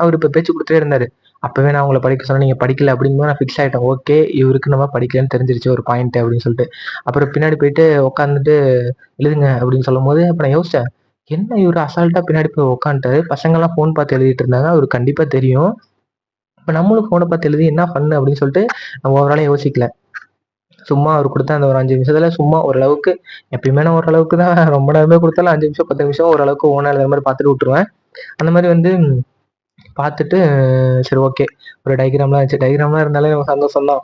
அவரு இப்ப பேச்சு குடுத்துட்டே இருந்தாரு. அப்பவே நான் உங்கள படிக்க சொன்னேன். நீங்க படிக்கல அப்படிங்கும்போது நான் ஃபிக்ஸ் ஆயிட்டேன். ஓகே, இவருக்கு நம்ம படிக்கலன்னு தெரிஞ்சிருச்சு ஒரு பாயிண்ட் அப்படின்னு சொல்லிட்டு. அப்புறம் பின்னாடி போயிட்டு உட்காந்துட்டு எழுதுங்க அப்படின்னு சொல்லும்போது, அப்ப நான் யோசிச்சேன். என்ன இவரு அசால்ட்டா பின்னாடி போய் உட்காந்துட்டாரு. பசங்கலாம் ஃபோன் பார்த்து எழுதிட்டு இருந்தாங்க. அவருக்கு கண்டிப்பா தெரியும். இப்ப நம்மளும் ஃபோன பார்த்து எழுதி என்ன ஃபன் அப்படின்னு சொல்லிட்டு நான் ஓவராலா யோசிக்கல. சும்மா அவரு குடுத்த அந்த ஒரு 5 நிமிஷத்துல சும்மா ஓரளவுக்கு எப்பயுமே நான் ஓரளவுக்கு தான் ரொம்ப நேரமே குடுத்தாலும் 5 நிமிஷம், 10 நிமிஷம் ஓரளவுக்கு ஓனா எழுதுற மாரி பார்த்துட்டு விட்டுருவேன். அந்த மாரி வந்து பார்த்துட்டு சரி ஓகே. ஒரு டயகிராம்லாம் இருந்துச்சு. டயகிராம்லாம் இருந்தாலே நமக்கு சந்தோஷம் தான்.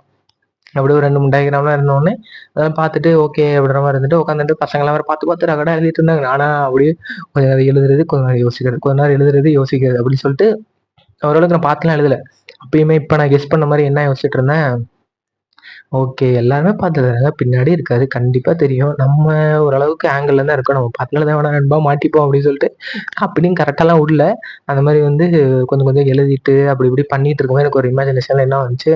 அப்படியே ஒரு 2, 3 டயகிராம்லாம் இருந்தோனே, அதெல்லாம் பார்த்துட்டு ஓகே அப்படின்ற மாரி இருந்துட்டு உட்காந்துட்டு பசங்கலாம் வேற பார்த்து பார்த்து ரகடா எழுதிட்டு இருந்தாங்க. நானா அப்படியே கொஞ்ச நேரம் எழுதுறது, கொஞ்ச நேரம் யோசிக்கிறது, கொஞ்ச நேரம் எழுதுறது, யோசிக்கிறது அப்படின்னு சொல்லிட்டு ஓரளவுக்கு நான் பார்த்துலாம் எழுதல. அப்பயுமே இப்ப நான் கெஸ் பண்ண மாரி என்ன யோசிச்சுட்டு இருந்தேன், ஓகே. எல்லாருமே பாத்துருக்காங்க. பின்னாடி இருக்காரு. கண்டிப்பா தெரியும். நம்ம ஓரளவுக்கு ஆங்கிள்ல தான் இருக்கோம். நம்ம பார்த்துலாம் எழுத வேணாம் நண்பா மாட்டிப்போம் அப்படின்னு சொல்லிட்டு, அப்படின்னு கரெக்டாலாம் விடல. அந்த மாரி வந்து கொஞ்சம் கொஞ்சம் எழுதிட்டு, அப்படி இப்படி பண்ணிட்டு இருக்கும்போது எனக்கு ஒரு இமேஜினேஷன்ல என்ன வந்துச்சு,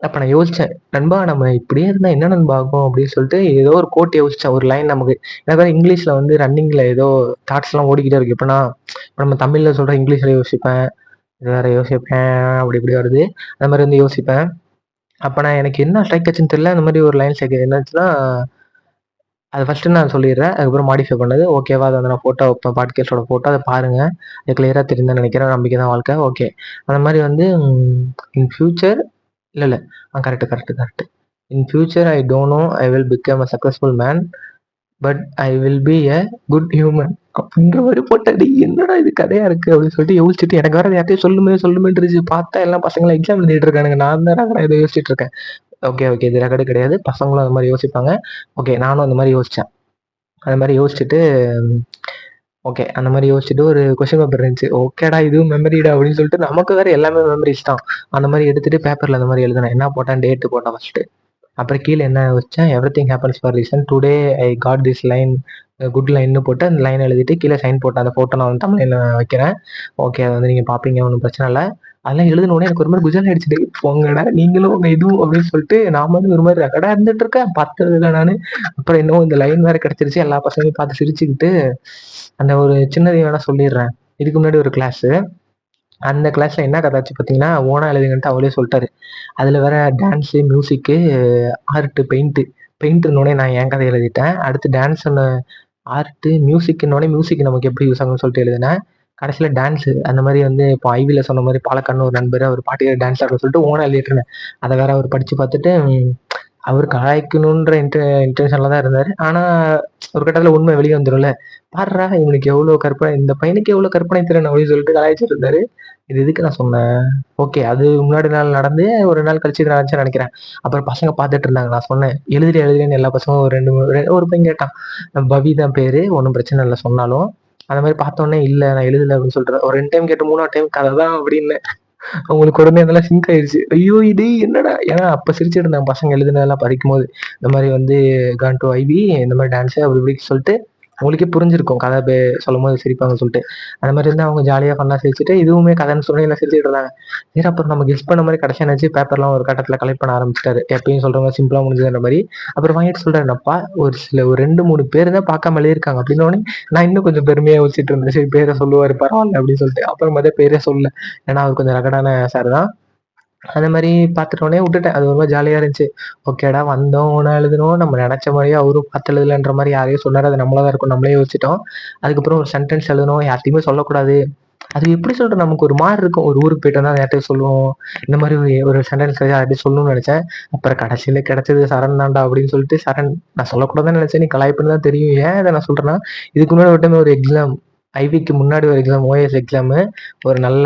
அப்ப நான் யோசிச்சேன். நண்பா நம்ம இப்படியே இருந்தா என்ன நண்பா ஆகும்? அப்படின்னு சொல்லிட்டு ஏதோ ஒரு கோட் யோசிச்சேன். ஒரு லைன் நமக்கு எனக்கு வேற இங்கிலீஷ்ல வந்து ரன்னிங்ல ஏதோ தாட்ஸ்லாம் ஓடிக்கிட்டே இருக்கு. எப்படின்னா, இப்ப நம்ம தமிழ்ல சொல்ற இங்கிலீஷ்ல யோசிப்பேன். இது வேற யோசிப்பேன். அப்படி இப்படி வருது. அந்த மாரி வந்து யோசிப்பேன். அப்ப நான் எனக்கு என்ன ஸ்ட்ரைக் ஆச்சுன்னு தெரியல. அந்த மாரி ஒரு லைன் ஸ்ட்ரைக் என்னாச்சுன்னா, அத ஃபர்ஸ்ட்டு நான் சொல்லிர்றேன். அதுக்கப்புறம் மாடிஃபை பண்ணது. ஓகேவா? அத வந்து நான் ஃபோட்டோ வைப்பேன். பாட்காஸ்ட்டோட ஃபோட்டோ அத பாருங்க. அது கிளியரா தெரியும்னு தான் நெனைக்கிறேன். நம்பிக்கை தான் வாழ்க்கை. ஓகே. அந்த மாரி வந்து இன் ஃபியூச்சர் இல்ல, இல்ல. Correct, correct, correct. In future I don't know I will become a successful man. But I will be a good human. அப்படின்ற மாரி போட்டேன். டேய் என்னடா இது கதையா இருக்கு? அப்படின்னு சொல்லிட்டு யோசிச்சுட்டு எனக்கு வேற யார்ட்டயும் சொல்லுமே சொல்லுமேன்னு இருந்துச்சு. பார்த்தா எல்லாம் பசங்கலாம் எக்ஸாம் எழுதிட்டு இருக்கானுங்க. நான் தான் ஏதோ யோசிச்சுட்டு இருக்கேன். Okay, okay. இது ரெக்கார்டு கிடையாது. பசங்களும் அந்த மாரி யோசிப்பாங்க. ஓகே. நானும் அந்த மாரி யோசிச்சேன். அந்த மாரி யோசிச்சுட்டு, ஓகே. அந்த மாரி யோசிச்சுட்டு ஒரு கொஸ்டின் பேப்பர் இருந்துச்சு. ஓகேடா இதுவும் மெமரிடா அப்படின்னு சொல்லிட்டு நமக்கு வேற எல்லாமே மெமரீஸ் தான். அந்த மாரி எடுத்துட்டு பேப்பர்ல அந்த மாரி எழுதினேன். என்ன போட்டேன்? டேட் போட்டேன் ஃபர்ஸ்ட்டு. அப்புறம் கீழ என்ன வச்சேன்? Everything happens for reason. Today I got this line good line போட்டு அந்த லைன் எழுதிட்டு கீழ சைன் போட்டேன். அந்த ஃபோட்டோ நான் வந்து தமிழ்ல வைக்கிறேன். ஓகே. அத வந்து நீங்க பார்ப்பீங்க. ஒண்ணும் பிரச்சனை இல்ல. அதெல்லாம் எழுதின உடனே எனக்கு ஒரு மாரி குஜால் ஆயிடுச்சு. டேய் போங்கடா நீங்களும் உங்க இதுவும் அப்படின்னு சொல்லிட்டு நான் பாட்டுக்கு ஒரு மாரி ரகடா இருந்துட்டு இருக்கேன். பார்த்ததில்ல நானு. அப்புறம் என்னமோ இந்த லைன் வேற கிடைச்சிருச்சு. எல்லா பசங்களையும் பார்த்து சிரிச்சுக்கிட்டு, அந்த ஒரு சின்னதையும் வேணா சொல்லிடுறேன். இதுக்கு முன்னாடி ஒரு கிளாஸு. அந்த கிளாஸ்ல என்ன கதை ஆச்சு பார்த்தீங்கன்னா, ஓனா எழுதுங்கன்ட்டு அவரே சொல்ட்டாரு. அதுல வேற டான்ஸு, மியூசிக்கு, ஆர்ட், பெயிண்ட்ன்னோனே நான் என் கதைய எழுதிட்டேன். அடுத்து டான்ஸ்ன்னு மியூசிக்ன்னோனே மியூசிக் நமக்கு எப்படி யூஸ் ஆகும்னு சொல்லிட்டு எழுதினேன். கடைசியில டான்ஸு அந்த மாரி வந்து இப்போ ஐவில சொன்ன மாரி பாலக்காடுன்னு ஒரு நண்பரு, அவர் பாட்டுக்கு டான்ஸ் ஆடுறன்னு சொல்லிட்டு ஓனா எழுதிட்டு இருந்தேன். அத வேற அவரு படிச்சு பார்த்துட்டு, அவரு கலாய்க்கணுன்ற இன்டென்ஷன்ல தான் இருந்தாரு. ஆனா ஒரு கட்டத்துல உண்மை வெளிய வந்துரும்ல. பார்றா இவனுக்கு எவ்ளோ கற்பனை இந்த பையனுக்கு எவ்ளோ கற்பனை திறன் அப்படின்னு சொல்லிட்டு கலாய்ச்சிட்டு இருந்தாரு. இது எதுக்கு நான் சொன்னேன்? ஓகே. அது முன்னாடி நாள் நடந்து ஒரு நாள் கழிச்சு இது நடந்துச்சுன்னு நெனைக்கிறேன். அப்புறம் பசங்க பார்த்துட்டு இருந்தாங்க. நான் சொன்னேன். எழுதுறியா எழுதுறியான்னு எல்லா பசங்களும் ஒரு 2, 3 ஒரு பையன் கேட்டான். பவி தான் பேரு. ஒண்ணும் பிரச்சனை இல்ல சொன்னாலும். அந்த மாரி பார்த்தோனே, இல்ல நான் எழுதல அப்படின்னு சொல்லிட்டு ஒரு 2 டைம் கேட்டு 3வது டைம் கத தான் அப்படின்னு. அவங்களுக்கு உடனே அதெல்லாம் சிங்க் ஆயிருச்சு. ஐயோ! இது என்னடா? ஏன்னா அப்ப சிரிச்சுட்டு இருந்தாங்க பசங்க எழுதுனதெல்லாம் படிக்கும்போது. இந்த மாரி வந்து கான் டூ ஐபி இந்த மாரி டான்ஸு அப்படி இப்படின்னு சொல்லிட்டு அவங்களுக்கே புரிஞ்சிருக்கும். கதை சொல்லும்போது சிரிப்பாங்கன்னு சொல்லிட்டு. அந்த மாரி வந்து அவங்க ஜாலியா ஃபன்னா சிரிச்சுட்டு, இதுவுமே கதைன்னு சொல்லி எல்லாம் சிரிச்சுட்டு இருந்தாங்க. சரி அப்புறம் நம்ம கெஸ் பண்ண மாரி கடைசியா என்னாச்சு பேப்பர்லாம் ஒரு கட்டத்துல கலெக்ட் பண்ண ஆரம்பிச்சுட்டாரு. எப்பயும் சொல்ற மாரி சிம்பிளா முடிஞ்சதுன்ற மாரி. அப்புறம் வாங்கிட்டு சொல்றாரு, "என்னப்பா ஒரு 2, 3 பேரு தான் பார்க்காம எழுதியிருக்காங்க." அப்படின்னோனே நான் இன்னும் கொஞ்சம் பெருமையா யோசிச்சுட்டு இருந்தேன். சரி பேர சொல்லுவாரு பரவால்ல அப்படின்னு சொல்லிட்டு. அப்புறம் பாத்தா பேரே சொல்லல. ஏன்னா அவர் கொஞ்சம் ரகடான சார் தான். அந்த மாரி பார்த்துட்டோனே விட்டுட்டேன். அது ஒரு மாரி ஜாலியா இருந்துச்சு. ஓகேடா வந்தோம், ஒண்ணா எழுதுனோம். நம்ம நெனச்ச மாரியே அவரும் பார்த்து எழுதலன்ற மாரி யாரையோ சொன்னாரு. அது நம்மளா தான் இருக்கும். நம்மளே யோசிச்சுட்டோம். அதுக்கப்புறம் ஒரு சென்டென்ஸ் எழுதணும். யார்ட்டயுமே சொல்லக்கூடாது. அது எப்படி சொல்றது? நமக்கு ஒரு மாரி இருக்கும். ஒரு ஊருக்கு போயிட்டு வந்தா யார்ட்டயும் சொல்லுவோம். இந்த மாரி ஒரு சென்டென்ஸ் யார்ட்டயும் சொல்லணும்னு நெனச்சேன். அப்புறம் கடைசியில கிடைச்சது சரண் தான்டா அப்படின்னு சொல்லிட்டு, சரண் நான் சொல்லக்கூடாதுன்னு நெனச்சேன். நீ கலாய்ப்பன்னு தான் தெரியும். ஏன் இத நான் சொல்றேன்னா, இதுக்கு முன்னாடி ஒரு டைம் ஒரு எக்ஸாம் ஐவிக்கு முன்னாடி ஒரு எக்ஸாம் ஓஎஸ் எக்ஸாமு. ஒரு நல்ல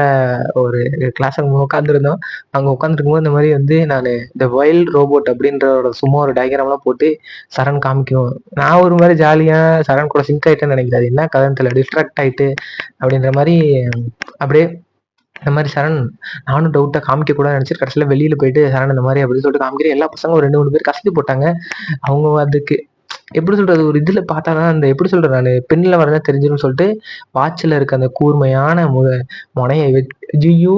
ஒரு கிளாஸ்ல உட்காந்துருந்தோம். அங்க உட்காந்துருக்கும்போது இந்த மாரி வந்து நானு இந்த வைல்ட் ரோபோட் அப்படின்ற ஒரு சும்மா ஒரு டயகிராம்லாம் போட்டு சரண் காமிக்கணும். நான் ஒரு மாரி ஜாலியா சரண் கூட சிங்க் ஆயிட்டேன்னு நெனைக்கிறேன். அது என்ன கதைன்னு தெரியல. டிஸ்ட்ராக்ட் ஆயிட்டு அப்படின்ற மாரி அப்படியே இந்த மாரி சரண் நானும் டவுட்டா காமிக்க கூடாதுன்னு நெனச்சுட்டு கடைசியில வெளியில போயிட்டு சரண் இந்த மாரி அப்படின்னு சொல்லிட்டு காமிக்கிறேன். எல்லா பசங்களும் ஒரு 2, 3 பேர் கசக்கி போட்டாங்க. அவங்க அதுக்கு எப்படி சொல்றது? ஒரு இதுல பார்த்தா தான் அந்த எப்படி சொல்றது? நானு பென்ல வரைஞ்சா தெரிஞ்சிரும்னு சொல்லிட்டு வாட்ச்ல இருக்க அந்த கூர்மையான மொனைய ஐயய்யோ!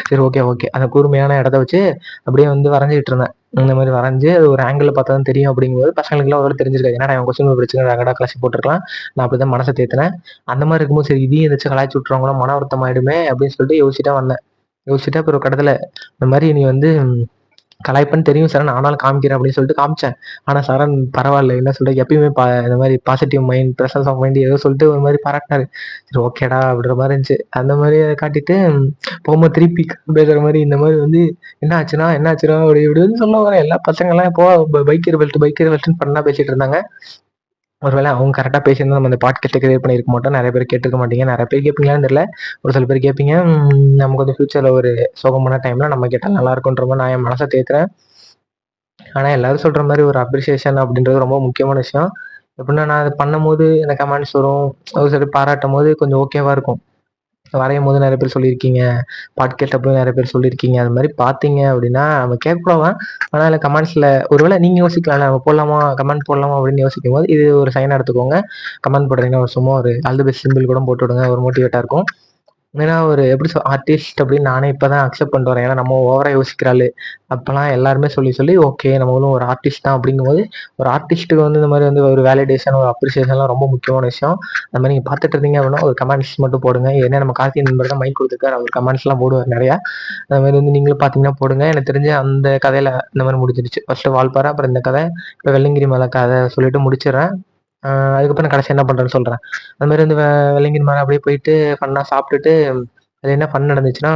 சரி ஓகே, ஓகே. அந்த கூர்மையான இடத்த வச்சு அப்படியே வந்து வரைஞ்சுகிட்டு இருந்தேன். இந்த மாரி வரைஞ்சு அது ஒரு ஆங்கிள்ல பார்த்தா தான் தெரியும் அப்படிங்கும்போது பசங்களுக்குலாம் ஒரு வேள தெரிஞ்சிருக்காது. என்னடா இவன் கொஸ்டின் பேப்பர் வச்சு ரகடா கிளப்பி போட்டுருக்கலாம். நான் அப்படிதான் மனச தேத்துனேன். அந்த மாரி இருக்கும்போது சரி இதையும் எதாச்சும் கலாய்ச்சு விட்டுருவாங்களோ, மன வருத்தம் ஆயிடுமே அப்படின்னு சொல்லிட்டு யோசிச்சுட்டே வந்தேன். யோசிச்சுட்டு அப்புறம் ஒரு கட்டத்துல இந்த மாரி நீ வந்து கலாய்ப்பேன்னு தெரியும் சரண். ஆனாலும் காமிக்கிறேன் அப்படின்னு சொல்லிட்டு காமிச்சேன். ஆனா சரண் பரவால்ல. என்ன சொல்றது? எப்பயுமே இந்த மாரி positive mind, presence of mind ஏதோ சொல்லிட்டு ஒரு மாரி பாராட்டுனாரு. சரி ஓகேடா அப்படின்ற மாரி இருந்துச்சு. அந்த மாரி காட்டிட்டு போகும்போது திருப்பி பேசுற மாரி இந்த மாரி வந்து என்ன ஆச்சுன்னா, என்ன ஆச்சுன்னா அப்படி இப்படின்னு சொல்ல வரேன். எல்லா பசங்கலாம் இப்போ பைக்கர் பெல்ட்ன்னு ஃபன்னா பேசிட்டு இருந்தாங்க. ஒருவேள அவங்க கரெக்ட்டா பேசியிருந்தா நம்ம இந்த பாட்காஸ்ட்ட கிரியேட் பண்ணியிருக்க மாட்டோம். நெறைய பேர் கேட்டுருக்க மாட்டீங்க. நெறைய பேர் கேட்பீங்களான்னு தெரியல. ஒரு சில பேர் கேட்பீங்க. நமக்கு வந்து ஃபியூச்சர்ல ஒரு சோகமான டைம்ல நம்ம கேட்டா நல்லா இருக்குன்ற மாரி நான் என் மனச தேத்துறேன். ஆனா எல்லாரும் சொல்ற மாரி ஒரு அப்ரிசியேஷன் அப்படின்றது ரொம்ப முக்கியமான விஷயம். எப்படின்னா நான் அத பண்ணும்போது எனக்கு கமெண்ட்ஸ் வரும். ஒரு சிலர் பாராட்டும்போது கொஞ்சம் ஓகேவா இருக்கும். வரையும்போது நெறைய பேர் சொல்லியிருக்கீங்க. பாட்காஸ்ட் அப்பயும் நெறைய பேர் சொல்லியிருக்கீங்க. அது மாரி பார்த்தீங்க அப்படின்னா, நம்ம கேட்கலாம். ஆனா அதில கமெண்ட்ஸ்ல ஒருவேள நீங்க யோசிக்கலாம்ல, நம்ம போடலாமா? கமெண்ட் போடலாமா? அப்படின்னு யோசிக்கும்போது, இது ஒரு சைனா எடுத்துக்கோங்க. கமெண்ட் போடுறீங்கன்னா, ஒரு சும்மா ஒரு ஆல் தி பெஸ்ட் சிம்பிள் கூட போட்டு விடுங்க. ஒரு மோட்டிவேட்டா இருக்கும். ஏன்னா ஒரு எப்படி ஆர்டிஸ்ட் அப்படின்னு நானே இப்ப தான் அக்செப்ட் பண்ணிட்டு வரேன். ஏன்னா நம்ம ஓவரா யோசிக்கிற ஆளு. அப்பலாம் எல்லாருமே சொல்லி, சொல்லி ஓகே நம்மளும் ஒரு ஆர்டிஸ்ட் தான் அப்படிங்கும்போது, ஒரு ஆர்டிஸ்ட்டுக்கு வந்து இந்த மாரி வந்து ஒரு வேலிடேஷன், ஒரு அப்ரிசியேஷன்லாம் ரொம்ப முக்கியமான விஷயம். அந்த மாரி நீங்க பார்த்துட்டு இருந்தீங்க அப்படின்னா, ஒரு கமெண்ட்ஸ் மட்டும் போடுங்க. ஏன்னா நம்ம கார்த்தி நண்பர் தான் மைக் குடுத்துருக்காரு. அவர் கமெண்ட்ஸ்லாம் போடுவார் நெறையா. அந்த மாரி வந்து நீங்களும் பார்த்தீங்கன்னா போடுங்க. எனக்கு தெரிஞ்சு அந்த கதையில இந்த மாரி முடிஞ்சிருச்சு. ஃபர்ஸ்ட்டு வால்பாறை, அப்புறம் இந்த கதை. இப்ப வெள்ளங்கிரி மலை கதை சொல்லிட்டு முடிச்சிடுறேன். அ அதுக்கப்புறம் நான் கடைசியா என்ன பண்றேன்னு சொல்றேன். அது மாரி வந்து வெள்ளங்கிரி மலை அப்படியே போயிட்டு ஃபன்னா சாப்பிட்டுட்டு அது என்ன ஃபன் நடந்துச்சுன்னா,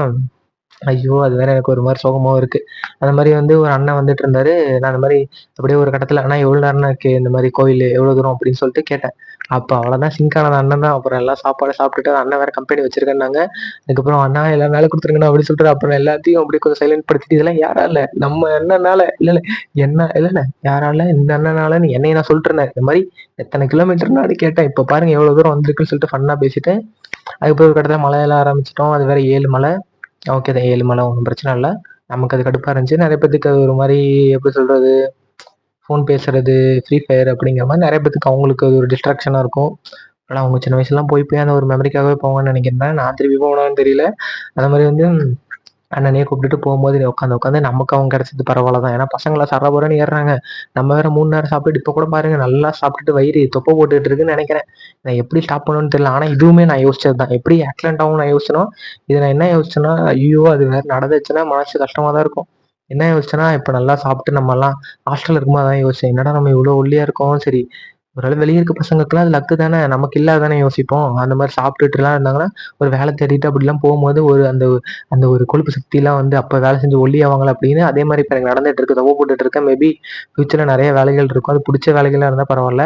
ஐயோ! அது வேற எனக்கு ஒரு மாரி சோகமாவும் இருக்கு. அந்த மாரி வந்து ஒரு அண்ணன் வந்துட்டு இருந்தாரு. நான் அந்த மாரி அப்படியே ஒரு கட்டத்துல, "அண்ணா எவ்வளோ நேரம்ண்ணா இருக்கு இந்த மாரி கோயிலு? எவ்வளோ தூரம்?" அப்படின்னு சொல்லிட்டு கேட்டேன். அப்ப அவ்வளோதான் சிங்க் ஆனது அண்ணன் தான். அப்புறம் எல்லாம் சாப்பாடு சாப்பிட்டுட்டு அண்ணன் வேற கம்பெனி வச்சிருக்கேன்னாங்க. அதுக்கப்புறம், "அண்ணா எல்லாம் வேலை குடுத்துருங்கண்ணா" அப்படின்னு சொல்லிட்டு அப்புறம் எல்லாத்தையும் அப்படியே கொஞ்சம் சைலன்ட் படுத்திட்டு, "இதெல்லாம் யாரால? நம்ம அண்ணனால இல்ல, இல்ல என்ன இல்லண்ணே யாரால? இந்த அண்ணனாலன்னு" என்னைய நான் சொல்லிட்டு இருந்தேன். இந்த மாரி எத்தன கிலோமீட்டர்னாடி கேட்டேன். இப்ப பாருங்க எவ்வளோ தூரம் வந்திருக்குன்னு சொல்லிட்டு ஃபன்னா பேசிட்டு, அதுக்கப்புறம் ஒரு கட்டத்துல மலை ஏற ஆரம்பிச்சுட்டோம். அது வேற 7 மலை. ஓகே தான் 7 மலை ஒண்ணும் பிரச்சனை இல்ல. நமக்கு அது கடுப்பா இருந்துச்சு. நெறைய பேத்துக்கு அது ஒரு மாரி எப்படி சொல்றது? ஃபோன் பேசுறது, ஃப்ரீ ஃபயர் அப்படிங்கிற மாரி நெறைய பேத்துக்கு அவங்களுக்கு அது ஒரு டிஸ்ட்ராக்ஷனா இருக்கும். ஆனா அவங்க சின்ன வயசுலலாம் போய் போய் அந்த ஒரு மெமரிக்காகவே போவாங்கன்னு நெனைக்கிறேன். நான் திருப்பி போவேனான்னு தெரியல. அந்த மாரி வந்து அண்ணனையே கூப்பிட்டுட்டு போம்போது உட்காந்து, உட்காந்து நமக்கு அவங்க கிடைச்சது பரவால்ல தான். ஏன்னா பசங்கலாம் சர்ரபுரன்னு ஏறுறாங்க. நம்ம வேற 3 நேரம் சாப்பிட்டுட்டு இப்ப கூட பாருங்க நல்லா சாப்பிட்டுட்டு வயிறு தொப்பை போட்டுட்டு இருக்குன்னு நெனைக்கிறேன். நான் எப்படி ஸ்டாப் பண்ணுவேன்னு தெரியல. ஆனா இதுவுமே நான் யோசிச்சது தான். எப்படி ஆக்சிடென்ட் ஆகும்னு நான் யோசிச்சேனோ, இத நான் என்ன யோசிச்சேன்னா, ஐய்யயோ! அது வேற நடந்துச்சுன்னா மனசு கஷ்டமா தான் இருக்கும். என்ன யோசிச்சேன்னா, இப்ப நல்லா சாப்பிட்டு நம்மலாம் ஹாஸ்டல்ல இருக்கும்போது அதான் யோசிச்சேன். என்னடா நம்ம இவ்ளோ ஒல்லியா இருக்கோம். சரி ஒரு வேள வெளிய இருக்க பசங்களுக்குலாம் அது லக்கு தானே. நமக்கு இல்லாத தானே யோசிப்போம். அந்த மாரி சாப்பிட்டுட்டுலாம் இருந்தாங்கன்னா, ஒரு வேலை தேடிட்டு அப்படிலாம் போம்போது ஒரு அந்த அந்த ஒரு கொழுப்பு சக்திலாம் வந்து அப்ப வேலை செஞ்சு ஒல்லியாவாங்களா அப்படின்னு அதே மாரி இப்ப எனக்கு நடந்துட்டு இருக்கு. தொப்பை போட்டுட்டு இருக்கேன். மேபி ஃபியூச்சர்ல நெறைய வேலைகள் இருக்கும். அது புடிச்ச வேலைகளா இருந்தா பரவால்ல.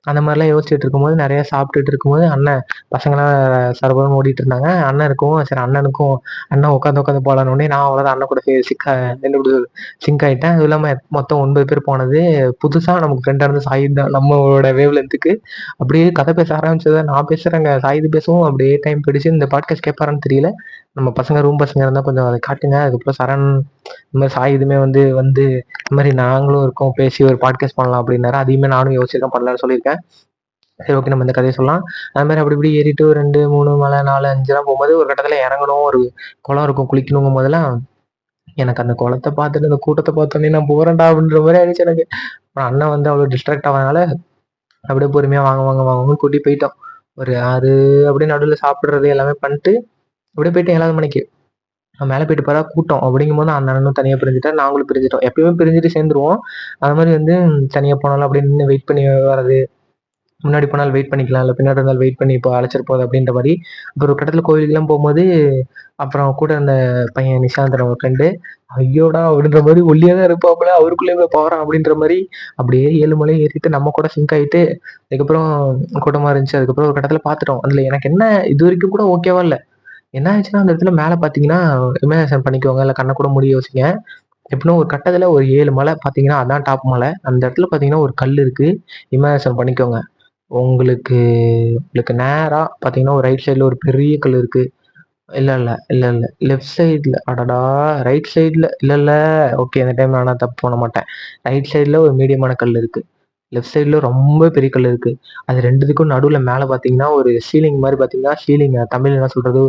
அந்த மாதிரிலாம் யோசிச்சுட்டு இருக்கும்போது நிறைய சாப்பிட்டுட்டு இருக்கும்போது அண்ணன் பசங்களாம் சரபரன்னு ஓடிட்டு இருந்தாங்க. அண்ணன் இருக்கவும் சரி அண்ணனுக்கும் அண்ணன் உட்காந்து உட்காந்து போலான்னு நான் அவ்வளோதான் அண்ணன் கூட சிங்க் ஆயிட்டேன். அதுவும் இல்லாமல் மொத்தம் 9 பேர் போனது. புதுசா நமக்கு ஃப்ரெண்டா இருந்து சாயித் தான் நம்மளோட வேவ் லென்த்துக்கு. அப்படியே கதை பேச ஆரம்பிச்சதை நான் பேசுறேங்க, சாயிது பேசவும் அப்படியே டைம் போயிடுச்சு. இந்த பாட்காஸ்ட் கேட்பாரான்னு தெரியல. நம்ம பசங்க ரூம் பசங்க இருந்தால் கொஞ்சம் அதை காட்டுங்க. அதுக்கப்புறம் சரண் இந்த மாதிரி சாயிதுமே வந்து வந்து இந்த மாதிரி நாங்களும் இருக்கோம் பேசி ஒரு பாட்காஸ்ட் பண்ணலாம் அப்படின்னாரு. அதையுமே நானும் யோசிச்சு தான் பண்ணலாம்னு சொல்லியிருக்கேன். சரி ஓகே நம்ம இந்த கதையை சொல்லலாம். அது மாதிரி அப்படி இப்படி ஏறிட்டு 2, 3 மலை 4, 5லாம் போகும்போது ஒரு கட்டத்துல இறங்கணும். ஒரு குளம் இருக்கும் குளிக்கணுங்கும் போதெல்லாம் எனக்கு அந்த குளத்தை பார்த்துட்டு அந்த கூட்டத்தை பார்த்தோன்னே நான் போறேன்டா அப்படின்ற மாதிரி ஆயிடுச்சு எனக்கு. அப்புறம் அண்ணன் வந்து அவ்வளோ டிஸ்ட்ராக்ட் ஆகாதனால அப்படியே பொறுமையா வாங்க வாங்க வாங்கன்னு கூட்டி போயிட்டோம். ஒரு 6 அப்படியே நடுவில் சாப்பிட்றது எல்லாமே பண்ணிட்டு அப்படியே போயிட்டு 7வது மணிக்கு மேலே போயிட்டு பார்த்தா கூட்டம். அப்படிங்கும்போது அந்த அண்ணனும் தனியாக பிரிஞ்சுட்டா, நாங்களும் பிரிஞ்சுட்டோம். எப்பயுமே பிரிஞ்சுட்டு சேர்ந்துருவோம். அது மாதிரி வந்து தனியாக போனாலும் அப்படியே நின்று வெயிட் பண்ணி வர்றது, முன்னாடி போனாலும் வெயிட் பண்ணிக்கலாம், இல்லை பின்னாடி இருந்தாலும் வெயிட் பண்ணி இப்போ அழைச்சிட்டு போகுது அப்படின்ற மாதிரி. அப்புறம் ஒரு கட்டத்தில் கோயிலுக்குலாம் போகும்போது அப்புறம் கூட இருந்த பையன் நிஷாந்தன் ஒரு ஃப்ரெண்டு, ஐயோடா அப்படின்ற மாதிரி ஒல்லியாக தான் இருப்பாப்புல அவருக்குள்ளே போய் போகிறான் அப்படின்ற மாதிரி அப்படியே 7 மலை ஏறிட்டு நம்ம கூட சிங்க் ஆகிட்டு அதுக்கப்புறம் கூட்டமாக இருந்துச்சு. அதுக்கப்புறம் ஒரு கட்டத்தில் பார்த்துட்டோம். அதில் எனக்கு என்ன இது வரைக்கும் கூட ஓகேவா இல்லை. என்ன ஆச்சுன்னா அந்த இடத்துல மேலே பார்த்தீங்கன்னா இமேஜினேஷன் பண்ணிக்கோங்க, இல்லை கண்ணை கூட மூடி யோசிங்க. எப்படின்னா ஒரு கட்டத்துல ஒரு 7 மலை பார்த்தீங்கன்னா அதான் டாப் மலை. அந்த இடத்துல பார்த்தீங்கன்னா ஒரு கல் இருக்கு. இமேஜினேஷன் பண்ணிக்கோங்க. உங்களுக்கு உங்களுக்கு நேரா பார்த்தீங்கன்னா ஒரு ரைட் சைடுல ஒரு பெரிய கல் இருக்கு. இல்ல இல்ல இல்ல இல்ல லெஃப்ட் சைடுல அடடா! ரைட் சைடுல இல்ல இல்ல ஓகே இந்த டைம் நானா தப்பு பண்ண மாட்டேன். ரைட் சைடுல ஒரு மீடியமான கல் இருக்கு. லெஃப்ட் சைடுல ரொம்ப பெரிய கல் இருக்கு. அது 2த்துக்கும் நடுவுல மேல பார்த்தீங்கன்னா ஒரு சீலிங் மாரி பார்த்தீங்கன்னா, சீலிங் தமிழ்ல என்ன சொல்றது?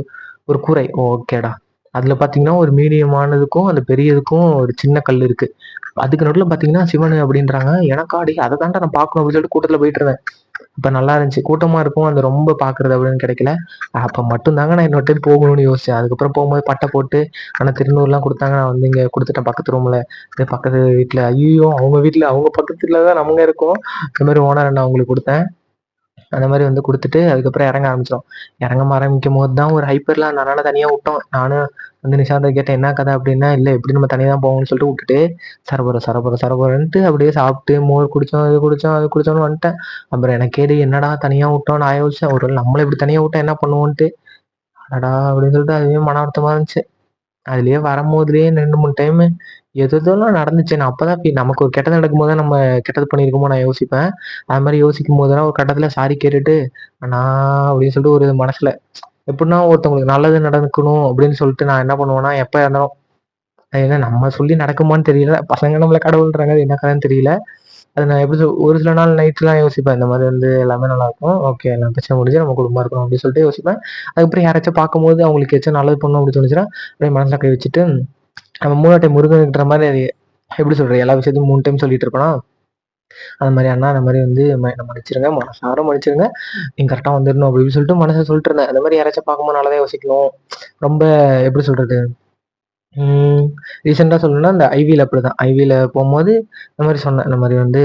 ஒரு கூரை. ஓகேடா. அதுல பார்த்தீங்கன்னா, ஒரு மீடியமானதுக்கும், அந்த பெரியதுக்கும் ஒரு சின்ன கல் இருக்கு. அதுக்கு நடுவுல பார்த்தீங்கன்னா, சிவனு அப்படின்றாங்க. எனக்கா டேய் அத தான்டா நான் பார்க்கணும் அப்படின்னு சொல்லிட்டு கூட்டத்துல போயிட்டு இருந்தேன். அப்ப நல்லா இருந்துச்சு. கூட்டமா இருக்கும். அது ரொம்ப பார்க்கறது அப்படின்னு கிடைக்கல. அப்ப மட்டும் தாங்க நான் இன்னொரு டைம் போகணும்னு யோசிச்சேன். அதுக்கப்புறம் போகும்போது பட்டை போட்டு, ஆனா திருநூறுலாம் குடுத்தாங்க. நான் வந்து இங்க குடுத்துட்டேன் பக்கத்து ரூம்ல. பக்கத்து வீட்ல ஐய்யயோ! அவங்க வீட்ல அவங்க பக்கத்து வீட்ல தான் நம்ம இருக்கோம். இந்த மாரி ஓனர் அண்ணா அவங்களுக்கு குடுத்தேன். அந்த மாரி வந்து குடுத்துட்டு, அதுக்கப்புறம் இறங்க ஆரம்பிச்சோம். இறங்க ஆரம்பிக்கும்போது தான் ஒரு ஹைப்பர்ல அந்த அண்ணன தனியா விட்டோம். நானும் வந்து நிஷாந்த கேட்டேன், "என்ன கதை?" அப்படின்னா, "இல்ல எப்படி நம்ம தனியா தான் போவோம்னு" சொல்லிட்டு விட்டுட்டு, சரபர சரபர சரபரன்ட்டு அப்படியே சாப்பிட்டு, மோர் குடிச்சோம், இது குடிச்சோம், அது குடிச்சோம்னு வந்துட்டேன். அப்புறம் எனக்கே டேய் என்னடா தனியா விட்டோம் நான் யோசிச்சேன். ஒருவேள நம்மள இப்படி தனியா விட்டா என்ன பண்ணுவோன்ட்டு, அடடா! அப்படின்னு சொல்லிட்டு அதுவே மன வருத்தமா இருந்துச்சு. அதுலயே வரும்போதுலயே 2, 3 டைமு எதெதோலாம் நடந்துச்சு. நான் அப்பதான் நமக்கு ஒரு கெட்டது நடக்கும்போது தான் நம்ம கெட்டது பண்ணியிருக்கோமோ நான் யோசிப்பேன். அது மாரி யோசிக்கும் போதெல்லாம் ஒரு கட்டத்துல சாரி கேட்டுட்டு, அண்ணா அப்படின்னு சொல்லிட்டு ஒரு மனசுல எப்படின்னா ஒருத்தவங்களுக்கு நல்லது நடக்கணும் அப்படின்னு சொல்லிட்டு நான் என்ன பண்ணுவேன்னா, எப்ப இருந்தாலும் அது என்ன நம்ம சொல்லி நடக்குமான்னு தெரியல. பசங்க நம்மள கடவுள்றாங்க. அது என்ன கதைன்னு தெரியல. அது நான் எப்படி ஒரு சில நாள் நைட்லாம் யோசிப்பேன். இந்த மாரி வந்து எல்லாமே நல்லாருக்கும். ஓகே எல்லாம் பிரச்சனை முடிஞ்சு நம்ம குடும்பமா இருக்கணும் அப்படின்னு சொல்லிட்டு யோசிப்பேன். அதுக்கப்புறம் யாராச்சும் பார்க்கும்போது அவங்களுக்கு ஏதாச்சும் நல்லது பண்ணணும் அப்படின்னு தோணுச்சுன்னா, அப்படியே மனசுல கை வச்சுட்டு நம்ம 3 டைம் முருகன்ற மாரி அது எப்படி சொல்றது? எல்லா விஷயத்தையும் 3 டைம் சொல்லிட்டு இருப்பேனா, அந்த மாரி அண்ணா அந்த மாரி வந்து என்ன மன்னிச்சிருங்க, மனசார மன்னிச்சிருங்க. நீங்க கரெக்ட்டா வந்துரணும் அப்படின்னு சொல்லிட்டு மனசுல சொல்லிட்டு இருந்தேன். அந்த மாரி யாராச்சும் பார்க்கும்போது நல்லதே யோசிக்கணும். ரொம்ப எப்படி சொல்றது? ம். ரீசென்ட்டா சொல்லணும்னா, இந்த ஐவில அப்படிதான். ஐவில போம்போது இந்த மாரி சொன்னேன். இந்த மாரி வந்து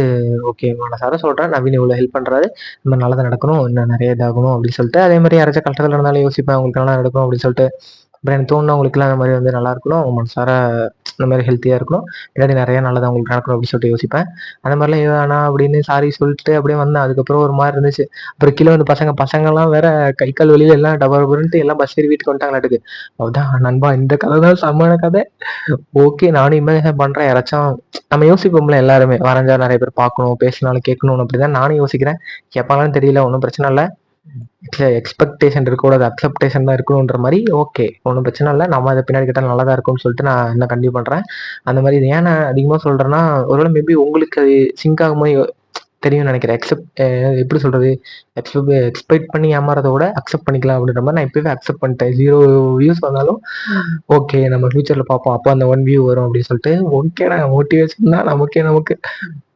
ஓகே மனசார சொல்றேன். நவீன் இவ்வளோ ஹெல்ப் பண்றாரு. இந்த மாரி நல்லது நடக்கணும். இன்னும் நெறைய இதாகணும் அப்படின்னு சொல்லிட்டு, அதே மாரி யாராச்சும் கஷ்டத்துல இருந்தாலும் யோசிப்பேன். அவங்களுக்கு நல்லா நடக்கும் அப்படின்னு சொல்லிட்டு. அப்புறம் எனக்கு தோணுனவங்களுக்குலாம் அந்த மாரி வந்து நல்லா இருக்கணும். அவங்க மனசார இந்த மாரி ஹெல்த்தியா இருக்கணும். பின்னாடி நெறைய நல்லது அவங்களுக்கு நடக்கணும் அப்படின்னு சொல்லிட்டு யோசிப்பேன். அந்த மாரிலாம் வேணாம் அப்படின்னு சாரி சொல்லிட்டு அப்படியே வந்தேன். அதுக்கப்புறம் ஒரு மாரி இருந்துச்சு. அப்புறம் கீழ வந்து பசங்கலாம் வேற கை, கால் வலியில எல்லாம் டபடபடன்ட்டு எல்லாம் பஸ் ஏறி வீட்டுக்கு வந்துட்டாங்களாட்டுக்கு. அதான் நண்பா இந்த கதை தான் செம்மையான கதை. ஓகே. நானும் இமேஜின் பண்றேன். யாராச்சும் நம்ம யோசிப்போம்ல எல்லாருமே. வரைஞ்சா நெறைய பேர் பார்க்கணும், பேசினாலும் கேட்கணும் அப்படிதான் நானும் யோசிக்கிறேன். கேட்பாங்களான்னு தெரியல. ஒண்ணும் பிரச்சனை இல்ல. எக்ஸ்பெக்டேஷன் இருக்கக்கூடாது. அக்செப்டேஷன் தான் இருக்கணுன்ற மாரி ஓகே. ஒண்ணும் பிரச்சனை இல்ல. நம்ம அத பின்னாடி கேட்டா நல்லா தான் இருக்கும்னு சொல்லிட்டு நான் இன்னும் கன்டின்யூ பண்றேன். அந்த மாரி இது ஏன் நான் அதிகமா சொல்றேன்னா, ஒருவேள மேபி உங்களுக்கு அது சிங்க் ஆகும்போது தெரியும்னு நெனைக்கிறேன். எப்படி சொல்றது? எக்ஸ்பெக்ட் பண்ணி ஏமாறத விட அக்செப்ட் பண்ணிக்கலாம் அப்படின்ற மாரி நான் இப்பவே அக்செப்ட் பண்ணிட்டேன். 0 வியூஸ் வந்தாலும் ஓகே நம்ம ஃபியூச்சர்ல பார்ப்போம். அப்ப அந்த 1 வியூ வரும் அப்படின்னு சொல்லிட்டு ஓகேடா மோட்டிவேஷன் தான் நமக்கு.